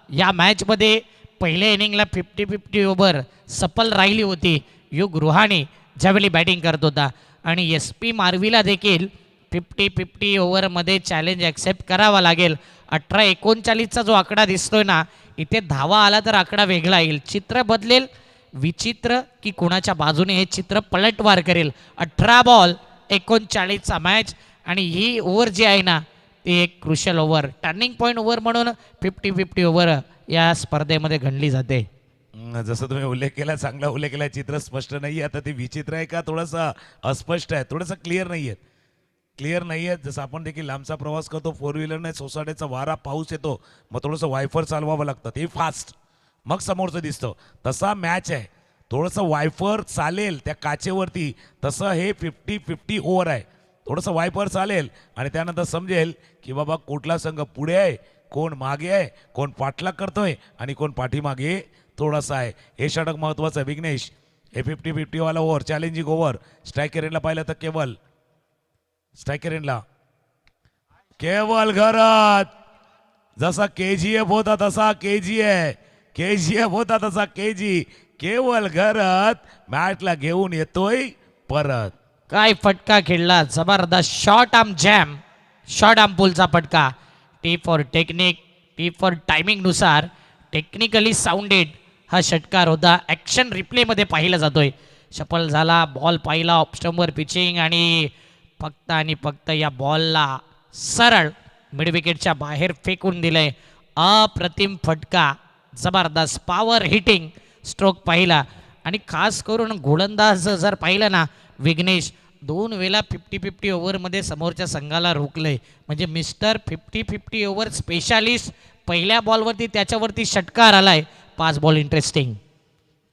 या मॅचमध्ये पहिल्या इनिंगला 50-50 ओव्हर सफल राहिली होती. युग रुहानी ज्यावेळी बॅटिंग करत होता. आणि SP मारवीला देखील 50-50 ओव्हरमध्ये चॅलेंज ॲक्सेप्ट करावा लागेल. 18-39चा जो आकडा दिसतोय ना, इथे धावा आला तर आकडा वेगळा येईल. चित्र बदलेल. विचित्र की कोणाच्या बाजूने हे चित्र पलटवार करेल. 18 बॉल 39चा मॅच. आणि ही ओव्हर जी आहे ना, ती एक crucial over, turning point over म्हणून 50-50 ओव्हर या स्पर्धेमध्ये गणली जाते. जसं तुम्ही उल्लेख केला, चांगला उल्लेख केला. चित्र स्पष्ट नाही आहे. आता ते विचित्र आहे का थोडंसं अस्पष्ट आहे, थोडंसं क्लिअर नाही आहेत. जसं आपण देखील लांबचा प्रवास करतो, 4 व्हीलरने, सोसाट्याचा वारा, पाऊस येतो, मग थोडंसं वायफर चालवावं लागतं, ते फास्ट, मग समोरचं दिसतं. तसा मॅच आहे, थोडंसं वायफर चालेल त्या काचेवरती. तसं हे 50-50 ओव्हर आहे. थोडंसं वायफर चालेल आणि त्यानंतर समजेल की बाबा कुठला संघ पुढे आहे, कोण मागे आहे, कोण पाठलाग करतोय आणि कोण पाठीमागे थोडासा आहे. हे षटक महत्त्वाचं आहे. विघ्नेश, हे 50-50 वाला ओव्हर, चॅलेंजिंग ओव्हर. स्ट्रायकर एंडला पाहिलं तर केवल स्ट्रायकर एंडला केवल घरात. जसा KGF होता तसा KGF होता तसा KG. केवल घरात मॅचला घेऊन येतोय परत. काय फटका खेळला, जबरदस्त short arm jam, short arm पुलचा फटका. T for technique, T for टायमिंगनुसार टेक्निकली साऊंडेड हा षटकार होता. ॲक्शन रिप्लेमध्ये पाहिला जातोय. सफल झाला, बॉल पाहिला, ऑफस्टंपवर पिचिंग आणि फक्त या बॉलला सरळ मिड विकेटच्या बाहेर फेकून दिलंय. अप्रतिम फटका, जबरदस्त पॉवर हिटिंग स्ट्रोक पाहिला. आणि खास करून गोलंदाज जर पाहिलं ना, विघ्नेश 2 वेळा 50-50 ओव्हरमध्ये समोरच्या संघाला रोखलंय. म्हणजे मिस्टर 50-50 ओव्हर स्पेशालिस्ट. पहिल्या बॉलवरती त्याच्यावरती षटकार आलाय. 5 बॉल इंटरेस्टिंग.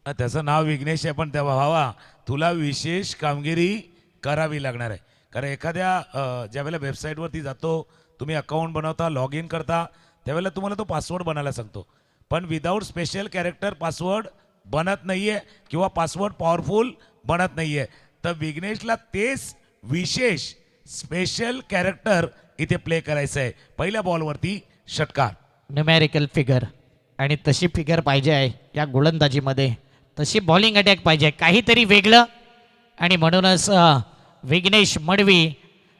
त्याचं नाव विघ्नेश आहे, पण त्या भावा तुला विशेष कामगिरी करावी लागणार आहे. कारण एखाद्या ज्यावेळेला वेबसाईटवरती जातो, तुम्ही अकाउंट बनवता, लॉग इन करता, त्यावेळेला तुम्हाला तो पासवर्ड बनायला सांगतो. पण विदाऊट स्पेशल कॅरेक्टर पासवर्ड बनत नाही आहे किंवा पासवर्ड पॉवरफुल बनत नाही आहे. तर विघ्नेशला तेच विशेष स्पेशल कॅरेक्टर इथे प्ले करायचं आहे. पहिल्या बॉलवरती षटकार. न्यूमॅरिकल फिगर आणि तशी फिगर पाहिजे आहे या गोलंदाजीमध्ये, तशी बॉलिंग अटॅक पाहिजे, काहीतरी वेगळं. आणि म्हणूनच विघ्नेश मडवी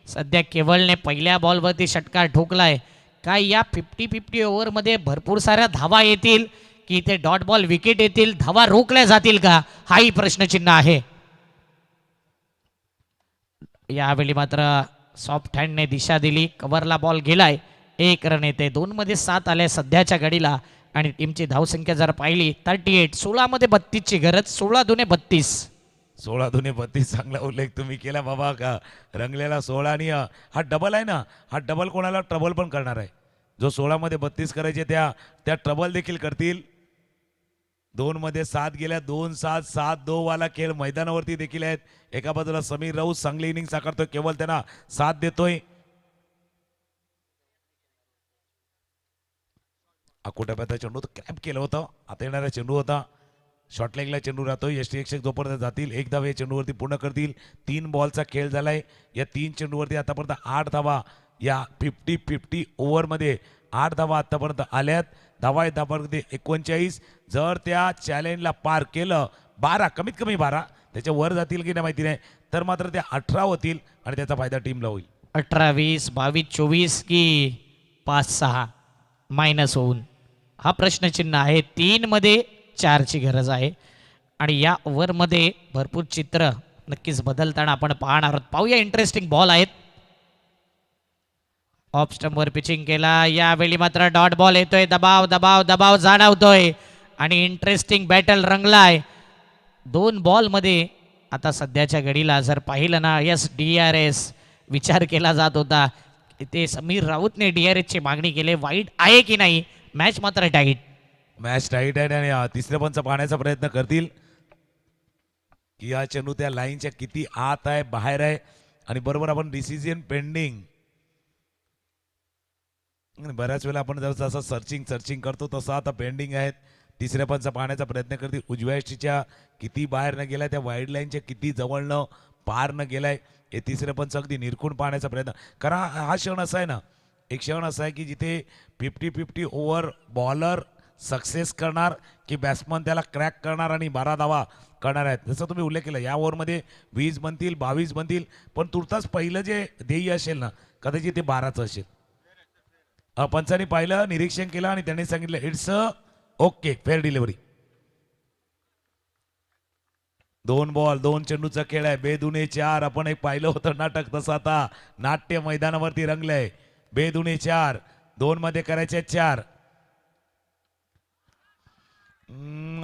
सध्या केवळने पहिल्या बॉलवरती षटकार ठोकलाय. काय या 50-50 ओव्हरमध्ये भरपूर साऱ्या धावा येतील की इथे डॉट बॉल विकेट येतील, धावा रोखल्या जातील का, हाही प्रश्नचिन्ह आहे. यावेळी मात्र सॉफ्ट हँडने दिशा दिली, कव्हरला बॉल गेलाय, 1 रन येते. 2 मध्ये 7 आले सध्याच्या घडीला. आणि टीमची धावसंख्या जर पाहिली 38, 16 मध्ये 32 ची गरज, 16 दुने 32. 16 दुने 32 चांगला उल्लेख तुम्ही केला बाबा. का रंगलेला 16 आणि हा डबल आहे ना, हा डबल कोणाला ट्रबल पण करणार आहे. जो 16 मध्ये 32 करायचे त्या ट्रबल देखील करतील. 2 मध्ये 7 गेल्या, 2-7, 7-2 वाला खेळ मैदानावरती देखील आहेत. एका बाजूला समीर राऊत चांगली इनिंग साकारतोय, केवळ त्यांना साथ देतोय. अकोटाप्याचा चेंडू क्रॅप केलं होतं, आता येणारा चेंडू होता. शॉर्ट लेगला चेंडू राहतोय. यष्टीरक्षक जोपर्यंत जातील 1 धाव या चेंडूवरती पूर्ण करतील. 3 बॉलचा खेळ झालाय. या 3 चेंडूवरती आतापर्यंत 8 धावा या 50-50 ओव्हरमध्ये 8 धावा आतापर्यंत आल्यात. धावा आहेत धावामध्ये 39. जर त्या चॅलेंजला पार केलं 12, कमीत कमी 12, त्याच्या वर जातील की नाही माहिती नाही, तर मात्र त्या 18 होतील आणि त्याचा फायदा टीमला होईल. 18, 20, 22, 24 की 5-6 मायनस होऊन, हा प्रश्नचिन्ह आहे. 3 मध्ये 4 ची गरज आहे. आणि या ओव्हरमध्ये भरपूर चित्र नक्कीच बदलताना आपण पाहणार आहोत. पाहूया, इंटरेस्टिंग बॉल आहेत. ऑफ स्टंपवर पिचिंग केला, यावेळी मात्र डॉट बॉल येतोय. दबाव दबाव दबाव जाणवतोय आणि इंटरेस्टिंग बॅटल रंगलाय. 2 बॉलमध्ये आता सध्याच्या घडीला जर पाहिलं ना, यस DRS विचार केला जात होता. ते समीर राऊतने DRS ची मागणी केली, वाईट आहे की नाही. मॅच मात्र टाईट. मॅच टाईट आहे आणि तिसऱ्या पंच पाहण्याचा प्रयत्न करतील की हा चेंडू त्या लाईनच्या किती आत आहे, बाहेर आहे. आणि बरोबर आपण डिसिजन पेंडिंग, बऱ्याच वेळा आपण जसं सर्चिंग करतो तसं आता पेंडिंग आहेत. तिसऱ्या पंच पाहण्याचा प्रयत्न करतील. उजव्या यष्टीच्या किती बाहेर न गेलाय, त्या वाईड लाईनच्या किती जवळनं पार न गेलाय, हे तिसरे पंच अगदी निरखून पाहण्याचा प्रयत्न. कारण हा क्षण असा आहे ना, एक क्षण असा आहे की जिथे 50-50 ओव्हर बॉलर सक्सेस करणार की बॅट्समन त्याला क्रॅक करणार आणि 12 धावा करणार आहेत. जसं तुम्ही उल्लेख केला, या ओव्हरमध्ये 20 बनतील, 22 बनतील, पण तुर्तास पहिलं जे ध्येय असेल ना, कदाचित ते 12चं असेल. पंचांनी पाहिलं, निरीक्षण केलं आणि त्यांनी सांगितलं it's okay, fair delivery. 2 ball 2 चेंडूचा खेळ आहे. बेदुने 4. आपण एक पाहिलं होतं नाटक, तसं आता नाट्य मैदानावरती रंगलंय. बेदुने 4, 2 मध्ये करायचे 4.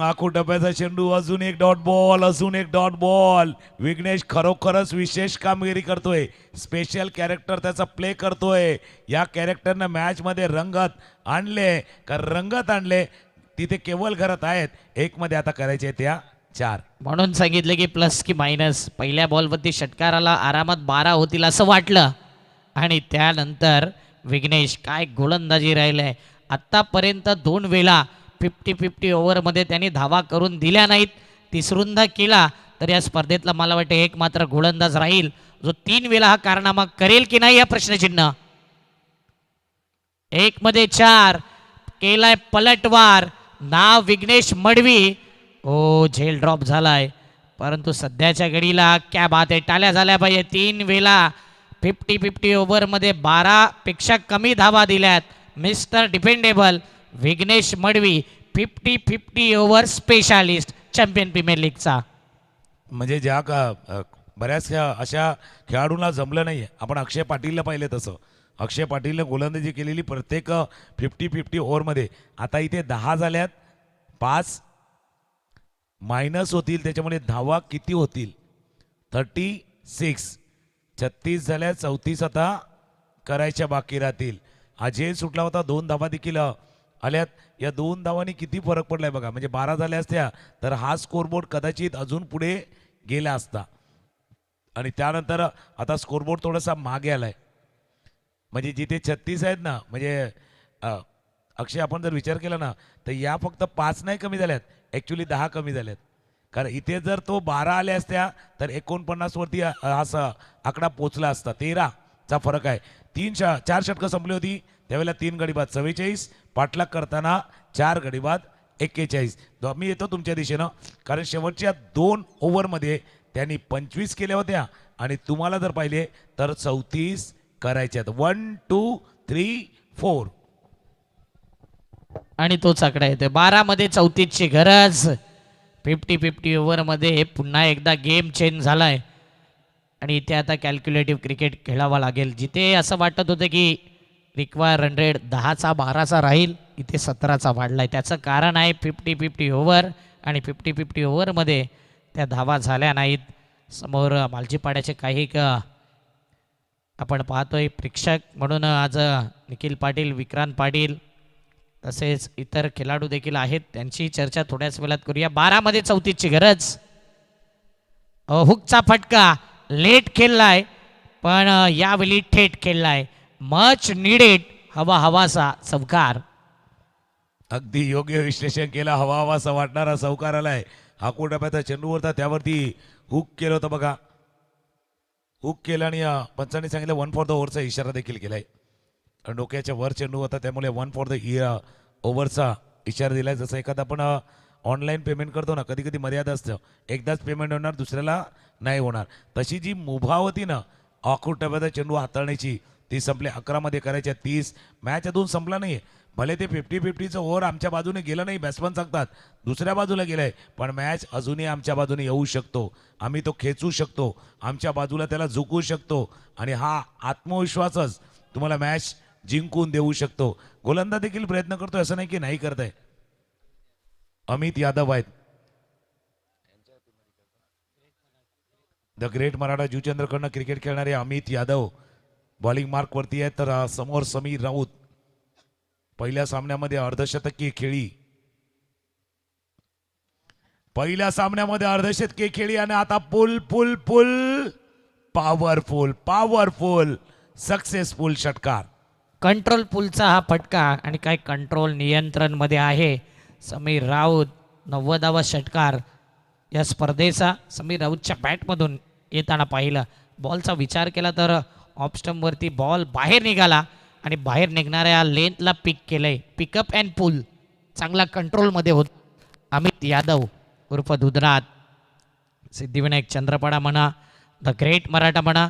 आखू डब्याचा चेंडू, अजून एक डॉट बॉल, अजून एक डॉट बॉल. विघ्नेश खरोखरच विशेष कामगिरी करतोय. स्पेशल कॅरेक्टर त्याचा प्ले करतोय. या कॅरेक्टरनं मॅच मध्ये रंगत आणले का रंगत आणले, तिथे केवळ घरात आहेत. 1 मध्ये आता करायचे त्या 4. म्हणून सांगितलं की प्लस की मायनस. पहिल्या बॉलवरती षटकाराला आरामात 12 होतील असं वाटलं आणि त्यानंतर विघ्नेश काय गोलंदाजी राहिलंय. आत्तापर्यंत 2 वेळा 50-50 ओव्हरमध्ये त्यांनी धावा करून दिल्या नाहीत. तिसरूंदा केला तर या स्पर्धेतला मला वाटतं एक मात्र गोलंदाज राहील जो 3 वेळा हा कारनामा करेल की नाही, या प्रश्नचिन्ह. 1 मध्ये 4 केलाय पलटवार, नाव विघ्नेश मडवी. ओ, झेल ड्रॉप झालाय, परंतु सध्याच्या घडीला क्या बात आहे, टाळ्या झाल्या पाहिजे. 3 वेळा 50-50 ओव्हरमध्ये 12 पेक्षा कमी धावा दिल्यात. Mister dependable Vighnesh Madvi, 50-50 over specialist, champion premier लीगचा. म्हणजे ज्या बऱ्याच अशा खेळाडूंना जमलं नाही. आपण अक्षय पाटीलला पाहिलं तसं. अक्षय पाटीलने गोलंदाजी केलेली प्रत्येक 50-50 ओव्हरमध्ये. आता इथे 10 झाल्यात, 5 मायनस होतील, त्याच्यामुळे धावा किती होतील, 36. 36 झाल्या, 34 आता करायच्या बाकी राहतील. अजय सुटला होता, 2 धावा देखील आल्यात. या 2 धावांनी किती फरक पडलाय बघा. म्हणजे 12 झाल्या असत्या तर हा स्कोरबोर्ड कदाचित अजून पुढे गेला असता. आणि त्यानंतर आता स्कोरबोर्ड थोडासा मागे आलाय. म्हणजे जिथे 36 आहेत ना, म्हणजे अक्षय आपण जर विचार केला ना, तर या फक्त 5 नाही कमी झाल्यात, ॲक्च्युली 10 कमी झाल्यात. कारण इथे जर तो 12 आल्या असत्या तर 49 वरती असा आकडा पोचला असता. 13चा फरक आहे. 4 षटकं संपली होती, त्यावेळेला 3 गडी बाद 44, पाठलाग करताना 4 गडी बाद 41. मी येतो तुमच्या दिशेनं, कारण शेवटच्या 2 ओव्हरमध्ये त्यांनी 25 केल्या होत्या आणि तुम्हाला जर पाहिले तर 34 करायच्यात. 1 2 3 4. आणि तोच आकडा येतोय 12 मध्ये 34ची गरज. 50-50 ओव्हरमध्ये पुन्हा एकदा गेम चेंज झालाय आणि इथे आता कॅल्क्युलेटिव्ह क्रिकेट खेळावा लागेल. जिथे असं वाटत होतं की रिक्वायर रन रेट 10चा 12चा राहील, इथे 17चा वाढलाय. त्याचं कारण आहे 50-50 ओव्हर आणि 50-50 ओव्हरमध्ये त्या धावा झाल्या नाहीत. समोर मालजीपाड्याचे काही आपण पाहतोय प्रेक्षक म्हणून आज निखिल पाटील, विक्रांत पाटील तसेच इतर खेळाडू देखील आहेत, त्यांची चर्चा थोड्याच वेळात करूया. 12 मध्ये 34ची गरज. हुकचा फटका लेट खेळलाय पण यावेळी थेट खेळलाय. मच निडेड हवासा चौकार. अगदी योग्य विश्लेषण केलं. हवासा वाटणारा चौकार आलाय. हाकू टप्प्याचा चेंडू होता, त्यावरती हुक केलं होतं बघा. हुक केलं आणि पंचांनी सांगितलं 1 फॉर द ओव्हरचा इशारा देखील केलाय. डोक्याच्या वर चेंडू होता त्यामुळे 1 फॉर द ओव्हरचा इशारा दिलाय. जसं एखादा आपण ऑनलाईन पेमेंट करतो ना, कधी कधी मर्यादा असतं, एकदाच पेमेंट होणार दुसऱ्याला नाही होणार. तशी जी मुभा होती ना आखूड टप्प्याचा चेंडू हाताळण्याची, ती संपले 11 मध्ये करायच्या 30. मॅच अजून संपला नाही. भले ते 50-50चं ओव्हर आमच्या बाजूने गेलं नाही, बॅट्समन सांगतात दुसऱ्या बाजूला गेलंय, पण मॅच अजूनही आमच्या बाजूने येऊ शकतो. आम्ही तो खेचू शकतो, आमच्या बाजूला त्याला झुकवू शकतो आणि हा आत्मविश्वासच तुम्हाला मॅच जिंकून देऊ शकतो. गोलंदाज देखील प्रयत्न करतोय, असं नाही की नाही करताय. अमित यादव आहेत, द ग्रेट मराठा जुचंद्रकडनं क्रिकेट खेळणारे अमित यादव बॉलिंग मार्क वरती आहेत. तर समोर समीर राऊत पहिल्या सामन्यामध्ये अर्धशतकीय खेळी, पहिल्या सामन्यामध्ये अर्धशतकीय खेळी आणि आता पुल पुल पुल पॉवरफुल सक्सेसफुल षटकार. कंट्रोल पुलचा हा फटका आणि काय कंट्रोल नियंत्रण मध्ये आहे समीर राऊत. 90वा षटकार या स्पर्धेचा समीर राऊतच्या बॅटमधून येताना पाहिलं. बॉलचा विचार केला तर ऑफ स्टंपवरती बॉल बाहेर निघाला आणि बाहेर निघणाऱ्या लेंथला पिक केलंय. पिकअप अँड पुल चांगला कंट्रोलमध्ये होत. अमित यादव उर्फ दुधनाथ, सिद्धिविनायक चंद्रपाडा म्हणा, द ग्रेट मराठा म्हणा,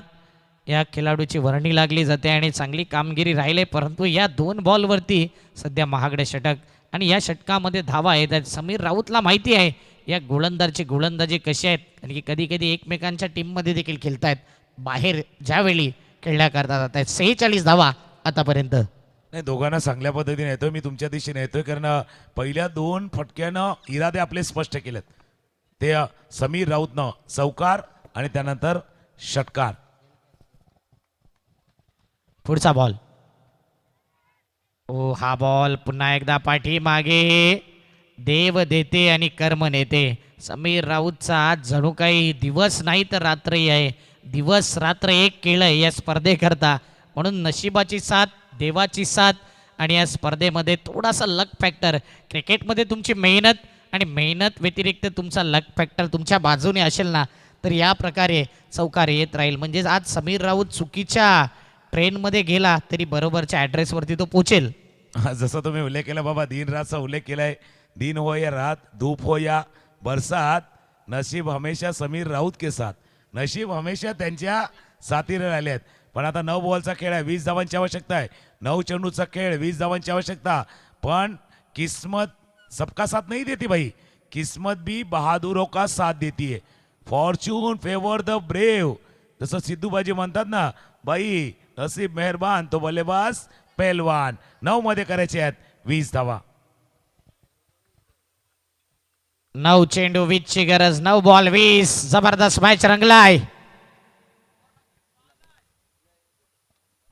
या खेळाडूची वर्णी लागली जाते आणि चांगली कामगिरी राहिले. परंतु या 2 बॉलवरती सध्या महागडे षटक आणि या षटकामध्ये धावा आहेत. समीर राऊतला माहिती आहे या गोलंदाजी कशी आहेत, कारण की कधी कधी एकमेकांच्या टीममध्ये देखील खेळतायत. बाहेर ज्यावेळी खेळल्या करता जात आहेत. 46 धावा आतापर्यंत. नाही, दोघांना चांगल्या पद्धतीने येतोय. मी तुमच्या दिशेने येतोय कारण पहिल्या 2 फटक्यानं इरादे आपले स्पष्ट केलेत. ते समीर राऊतनं चौकार आणि त्यानंतर षटकार. पुढचा बॉल. ओ हा बॉल पुन्हा एकदा पाठीमागे. देव देते आणि कर्म नेते. समीर राऊतचा आज जणू काही दिवस नाही तर रात्रही आहे. दिवस रात्र एक केलंय या स्पर्धेकरता. म्हणून नशिबाची साथ, देवाची साथ आणि या स्पर्धेमध्ये थोडासा लक फॅक्टर. क्रिकेटमध्ये तुमची मेहनत आणि मेहनत व्यतिरिक्त तुमचा लक फॅक्टर तुमच्या बाजूने असेल ना, तर या प्रकारे चौकार येत राहील. म्हणजेच आज समीर राऊत चुकीच्या ट्रेनमध्ये गेला तरी बरोबरच्या ॲड्रेसवरती तो पोचेल. जसं तुम्ही उल्लेख केला बाबा, दिन रातचा उल्लेख केलाय. दिन हो या रात, धूप हो या बरसात, नशीब हमेशा समीर राऊत के साथ. नशीब हमेशा त्यांच्या साथीने राहिले आहेत. पण आता 9 बॉलचा खेळ आहे, 20 धावांची आवश्यकता आहे. 9 चेंडूचा खेळ, 20 धावांची आवश्यकता. पण किस्मत सबका साथ नहीं देती भाई, किस्मत भी बहादुरों का साथ देती है. फॉर्च्यून फेवर द ब्रेव, जसं सिद्धूबाजी म्हणतात ना, बाई नसीब मेहरबान तो बल्लेबाज पहलवान. 9 मध्ये करायचे आहेत 20 धावा. 9 चेंडू 20 ची गरज. 9 बॉल 20. जबरदस्त मॅच रंगलाय.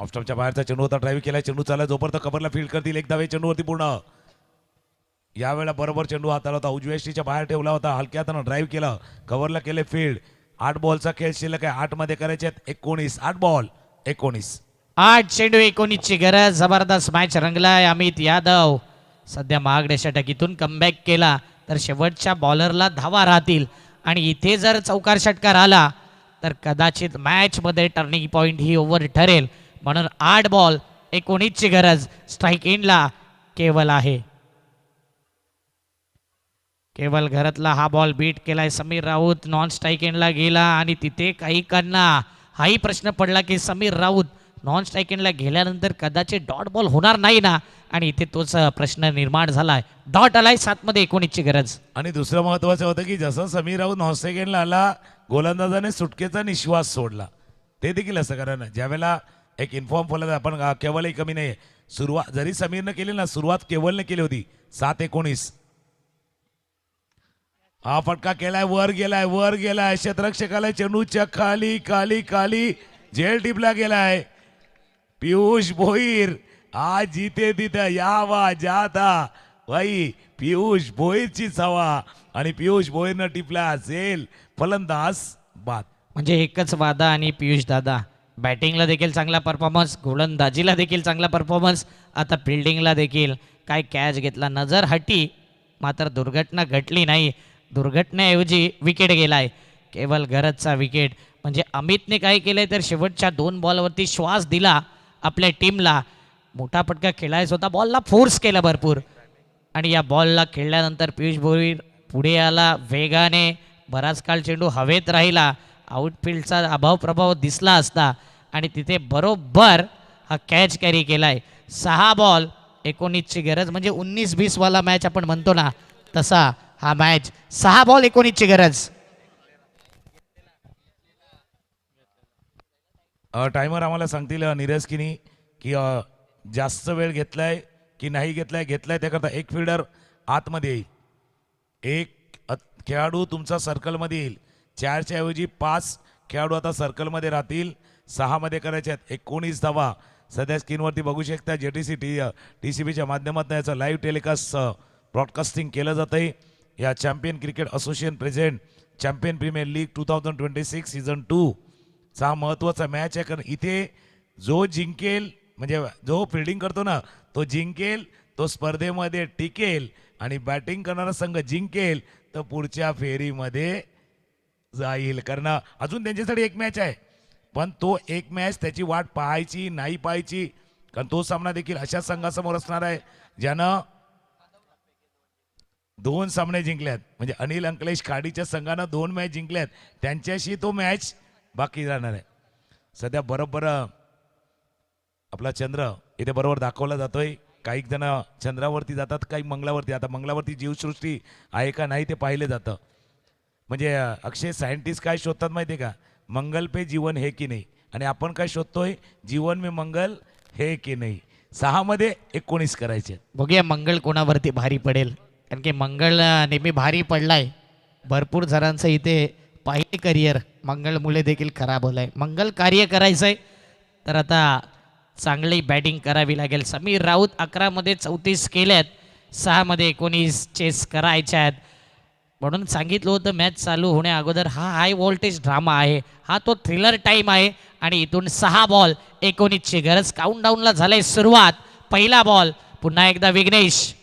ऑफस्टॉपच्या बाहेरचा चेंडू होता, ड्राईव्ह केला. चेंडू चालला जोपर्यंत कव्हरला फील्ड करतील. 1 धावे चेंडूवरती पूर्ण. यावेळेला बरोबर चेंडू हाताला होता, उजव्या स्टीच्या बाहेर ठेवला होता. हलक्या हातानं ड्राईव्ह केलं, कव्हरला केले फील्ड. 8 बॉलचा खेळ शिल्लक आहे. 8 मध्ये करायचे आहेत 19. 8 बॉल 19. 8 चेंडू 19 ची गरज. जबरदस्त मॅच रंगलाय. अमित यादव सध्या महागडे षटकीतून कमबॅक केला तर शेवटच्या बॉलरला धावा राहतील आणि इथे जर चौकार षटकार आला तर कदाचित मॅच मध्ये टर्निंग पॉइंट ही ओव्हर ठरेल. म्हणून 8 बॉल 19ची गरज. स्ट्राईक इनला केवल आहे. केवल घरातला हा बॉल बीट केलाय. समीर राऊत नॉन स्ट्राईक एंडला गेला आणि तिथे काही कांना हाही प्रश्न पडला की समीर राऊत नॉन स्ट्राईक एंडला गेल्यानंतर कदाचित डॉट बॉल होणार नाही ना, आणि इथे तोच प्रश्न निर्माण झालाय. डॉट आलाय 7 मध्ये 19ची गरज. आणि दुसरं महत्वाचं होतं की जसं समीर राऊत नॉन सेकंडला आला, गोलंदाजाने सुटकेचा निश्वास सोडला. ते देखील असं करा ना, ज्यावेळेला एक इन्फॉर्म फॉलो आपण केवलही कमी नाही. सुरुवात जरी समीरनं केली ना, सुरुवात केवलने केली होती 7-19. हा फटका केलाय, वर गेलाय क्षेत्ररक्षकाला चेंडूच्या खाली खाली खाली झेल टिपला गेलाय. पियुष भोईर आज जिथे तिथं यावा जाता भाई पियुष भोईरची हवा आणि पियुष भोईरनं टिपला झेल. फलंदाज बाद. म्हणजे एकच वादा आणि पियुष दादा बॅटिंगला देखील चांगला परफॉर्मन्स, गोलंदाजीला देखील चांगला परफॉर्मन्स, आता फिल्डिंगला देखील काय कॅच घेतला. नजर हटी मात्र दुर्घटना घटली नाही. दुर्घटनेऐवजी विकेट गेलाय. केवल गरजचा विकेट. म्हणजे अमितने काय केलंय तर शेवटच्या 2 बॉलवरती श्वास दिला आपल्या टीमला. मोठा फटका खेळायचा होता, बॉलला फोर्स केला भरपूर आणि या बॉलला खेळल्यानंतर पियुष भोईर पुढे आला वेगाने. बराच काळ चेंडू हवेत राहिला. आउटफील्डचा अभाव प्रभाव दिसला असता आणि तिथे बरोबर हा कॅच कॅरी केलाय. 6 बॉल 19ची गरज. म्हणजे 19-20 वाला मॅच आपण म्हणतो ना, तसा हा मॅच. 6 बॉल 19ची गरज. टायमर आम्हाला सांगतील नीरज किनी की जास्त वेळ घेतलाय की नाही घेतलाय. त्याकरता एक फिल्डर आतमध्ये येईल, एक खेळाडू तुमचा सर्कलमध्ये येईल. 4च्या ऐवजी 5 खेळाडू आता सर्कलमध्ये राहतील. 6 मध्ये करायचे आहेत. 19 धावा सध्या स्क्रीनवरती बघू शकता. JTC TCBच्या माध्यमातून याचं लाईव्ह टेलिकास्ट ब्रॉडकास्टिंग केलं जात आहे. या champion cricket association present champion premier league 2026 season 2 चा महत्त्वाचा मॅच आहे. कारण इथे जो जिंकेल म्हणजे जो फिल्डिंग करतो ना तो जिंकेल, तो स्पर्धेमध्ये टिकेल आणि बॅटिंग करणारा संघ जिंकेल तर पुढच्या फेरीमध्ये जाईल. कारण अजून त्यांच्यासाठी एक मॅच आहे, पण तो एक मॅच त्याची वाट पाहायची नाही पाहायची. कारण तो सामना देखील अशा संघासमोर असणार आहे ज्यानं 2 सामने जिंकल्यात. म्हणजे अनिल अंकलेश खाडीच्या संघानं 2 मॅच जिंकल्यात, त्यांच्याशी तो मॅच बाकी राहणार आहे. सध्या बरोबर आपला चंद्र इथे बरोबर दाखवला जातोय. काही जण चंद्रावरती जातात, काही मंगळावरती. आता मंगळावरती जीवसृष्टी आहे का नाही ते पाहिले जातं. म्हणजे अक्षय सायंटिस्ट काय शोधतात माहिती आहे का, मंगल पे जीवन है की नाही. आणि आपण काय शोधतोय, जीवन में मंगल है की नाही. 6 मध्ये 19 करायचे. बघूया मंगळ कोणावरती भारी पडेल. कारण की मंगळ नेहमी भारी पडलाय. भरपूर जणांचं इथे पहिले करिअर मंगळमुळे देखील खराब होलंय. मंगल कार्य करायचंय तर आता चांगली बॅटिंग करावी लागेल. समीर राऊत 11 मध्ये 34 केल्यात, 6 मध्ये 19 चेस करायच्या आहेत. म्हणून सांगितलं होतं मॅच चालू होण्या अगोदर हा हाय व्होल्टेज ड्रामा आहे, हा तो थ्रिलर टाइम आहे. आणि इथून 6 बॉल 19ची गरज. काउंटडाऊनला झालंय सुरुवात. पहिला बॉल पुन्हा एकदा विघ्नेश.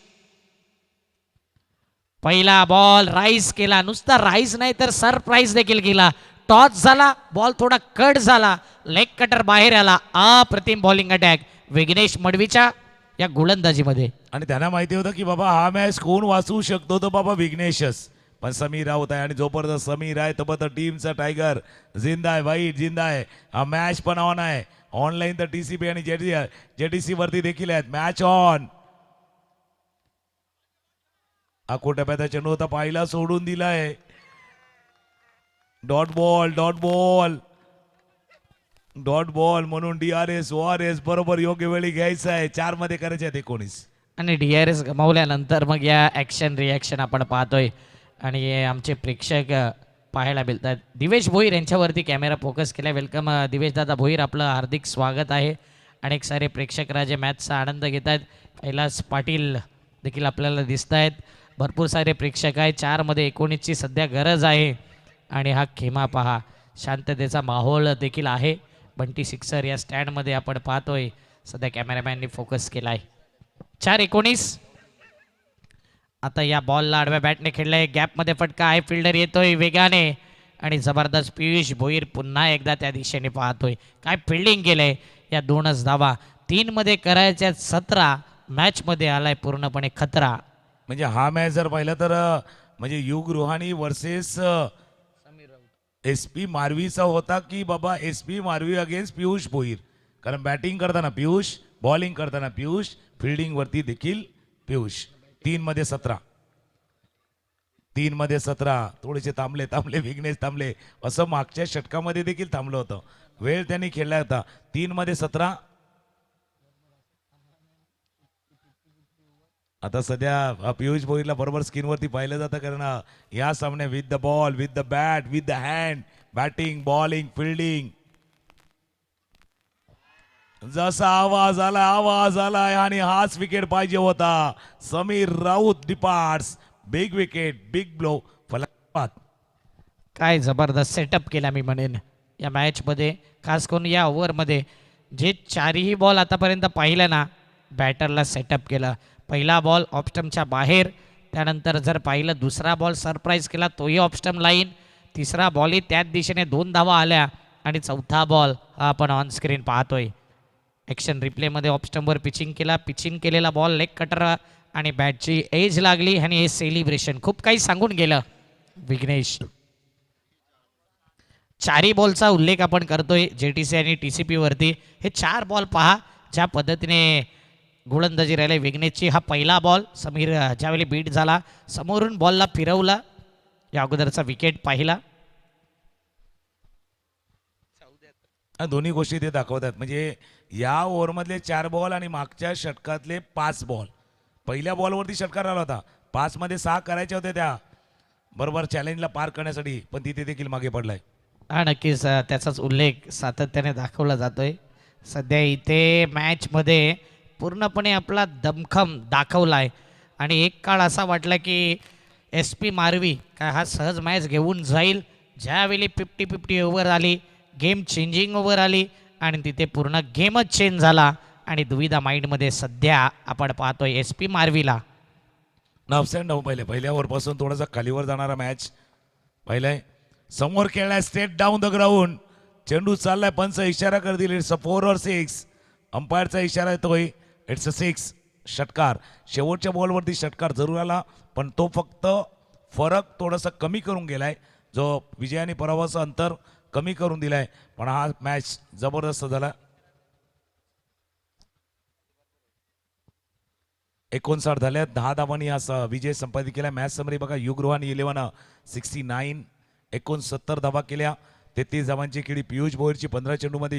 पहिला बॉल राईस केला, नुसता राईस नाही तर सरप्राईज देखील केला. टॉस झाला, बॉल थोडा कट झाला, लेग कटर बाहेर आला. अप्रतिम बॉलिंग अटॅक विघ्नेश मडवीच्या या गोलंदाजीमध्ये. आणि त्यांना माहिती होतं की बाबा हा मॅच कोण वाचवू शकतो तो बाबा विघ्नेशच. पण समीर राऊत आहे आणि जोपर्यंत समीर आहे तोपर्यंत टीमचा टायगर जिंदा आहे भाई, जिंदा आहे. हा मॅच पण ऑन आहे. ऑनलाईन तर TCB आणि JTC वरती देखील आहेत. Match on. हा कोटप्याचा चेंडू होता, पाहिला सोडून दिलाय. डॉट बॉल म्हणून DRS ORS बरोबर योग्य वेळी घ्यायचं आहे. 4 मध्ये करायचे आहेत 19. आणि DRS गमावल्यानंतर मग या ॲक्शन रिॲक्शन आपण पाहतोय आणि आमचे प्रेक्षक पाहायला मिळतात. दिवेश भोईर यांच्यावरती कॅमेरा फोकस केला. वेलकम दिवेश दादा भोईर, आपलं हार्दिक स्वागत आहे. अनेक सारे प्रेक्षक राजे मॅचचा आनंद घेत आहेत. कैलास पाटील देखील आपल्याला दिसत आहेत. भरपूर सारे प्रेक्षक आहेत. 4 मध्ये 19ची सध्या गरज आहे. आणि हा खेमा पहा, शांततेचा माहोल देखील आहे. बंटी सिक्सर या स्टँडमध्ये आपण पाहतोय. सध्या कॅमेरामॅननी फोकस केला आहे. 4-19. आता या बॉलला आडव्या बॅटने खेळलाय. गॅपमध्ये फटका आहे. फिल्डर येतोय वेगाने आणि जबरदस्त. पियुष भोईर पुन्हा एकदा त्या दिशेने पाहतोय. काय फिल्डिंग केलंय. या 2च धावा. 3 मध्ये करायच्या 17 मॅच मध्ये आलाय पूर्णपणे खतरा. म्हणजे हा मॅच जर पाहिला तर म्हणजे युग रुहानी वर्सेस एस पी मारवीचा होता की बाबा एस पी मारवी अगेन्स्ट पियुष भोईर. कारण बॅटिंग करताना पियुष, बॉलिंग करताना पियुष, फिल्डिंग वरती देखील पियुष. 3 मध्ये 17, 3 मध्ये 17. थोडेसे थांबले विघ्नेश थांबले, असं मागच्या षटकामध्ये देखील थांबलं होतं. वेळ त्यांनी खेळला होता. 3 मध्ये 17. आता सध्या पियुष भोईरला बरोबर स्क्रीनवरती पाहिलं जातं, कारण या सामन्या with the ball, with the bat, with the hand, batting, bowling, fielding. जसा आवाज आला आणि हाच विकेट पाहिजे होता. Sameer Raut departs. Big wicket, big blow, फलंदाज. काय जबरदस्त सेटअप केला मी म्हणेन या मॅचमध्ये. खास करून या ओव्हरमध्ये जे चारही बॉल आतापर्यंत पाहिलं ना, बॅटरला सेटअप केलं. पहिला बॉल ऑफस्टमच्या बाहेर, त्यानंतर जर पाहिलं दुसरा बॉल सरप्राईज केला तोही ऑफस्टम लाईन, तिसरा बॉलही त्याच दिशेने 2 धावा आल्या आणि चौथा बॉल हा आपण ऑन स्क्रीन पाहतोय. ॲक्शन रिप्लेमध्ये ऑफस्टमवर पिचिंग केलेला बॉल लेग कटर आणि बॅटची एज लागली आणि हे सेलिब्रेशन खूप काही सांगून गेलं विघ्नेश. चारही बॉलचा उल्लेख आपण करतोय JTC आणि TCP वरती. हे 4 बॉल पहा ज्या पद्धतीने गोलंदाजी राहिले विघ्नेशची. हा पहिला बॉल समीर ज्यावेळी बीट झाला, समोरून बॉलला फिरवला, या अगोदरचा विकेट पाहिला. दोन्ही गोष्टी ते दाखवतात. म्हणजे या ओव्हरमधले 4 बॉल आणि मागच्या षटकातले 5 बॉल. पहिल्या बॉलवरती षटकार आला होता, 5 मध्ये 6 करायच्या होत्या त्या बरोबर चॅलेंजला पार करण्यासाठी, पण तिथे देखील मागे पडलाय. हा नक्कीच त्याचाच उल्लेख सातत्याने दाखवला जातोय. सध्या इथे मॅचमध्ये पूर्णपणे आपला दमखम दाखवलाय आणि एक काळ असा वाटला की SP मारवी काय हा सहज मॅच घेऊन जाईल. ज्यावेळी 50-50 ओव्हर आली, गेम चेंजिंग ओव्हर आली आणि तिथे पूर्ण गेमच चेंज झाला आणि दुविधा माइंडमध्ये सध्या आपण पाहतोय SP मारवीला. अप्स अँड डाऊन पहिल्या ओव्हरपासून थोडासा खालीवर जाणारा मॅच पाहिलाय. समोर खेळलाय स्ट्रेट डाऊन द ग्राउंड. चेंडू चाललाय, पंच इशारा करतील इट्स अ 4 or 6. अंपायरचा इशारा येतोय इट्स अ 6. षटकार शेवटच्या बॉलवरती षटकार जरूर आला, पण तो फक्त फरक थोडासा कमी करून गेलाय. जो विजय आणि पराभवाचं अंतर कमी करून दिलाय, पण हा मॅच जबरदस्त झाला. 59 झाल्यात, 10 धावांनी हा विजय संपादित केला. मॅच समरी बघा, युग रुहानी 11 69, 69 धावा केल्या. 33 धावांची खेळी पियुष भोईरची 15 चेंडूमध्ये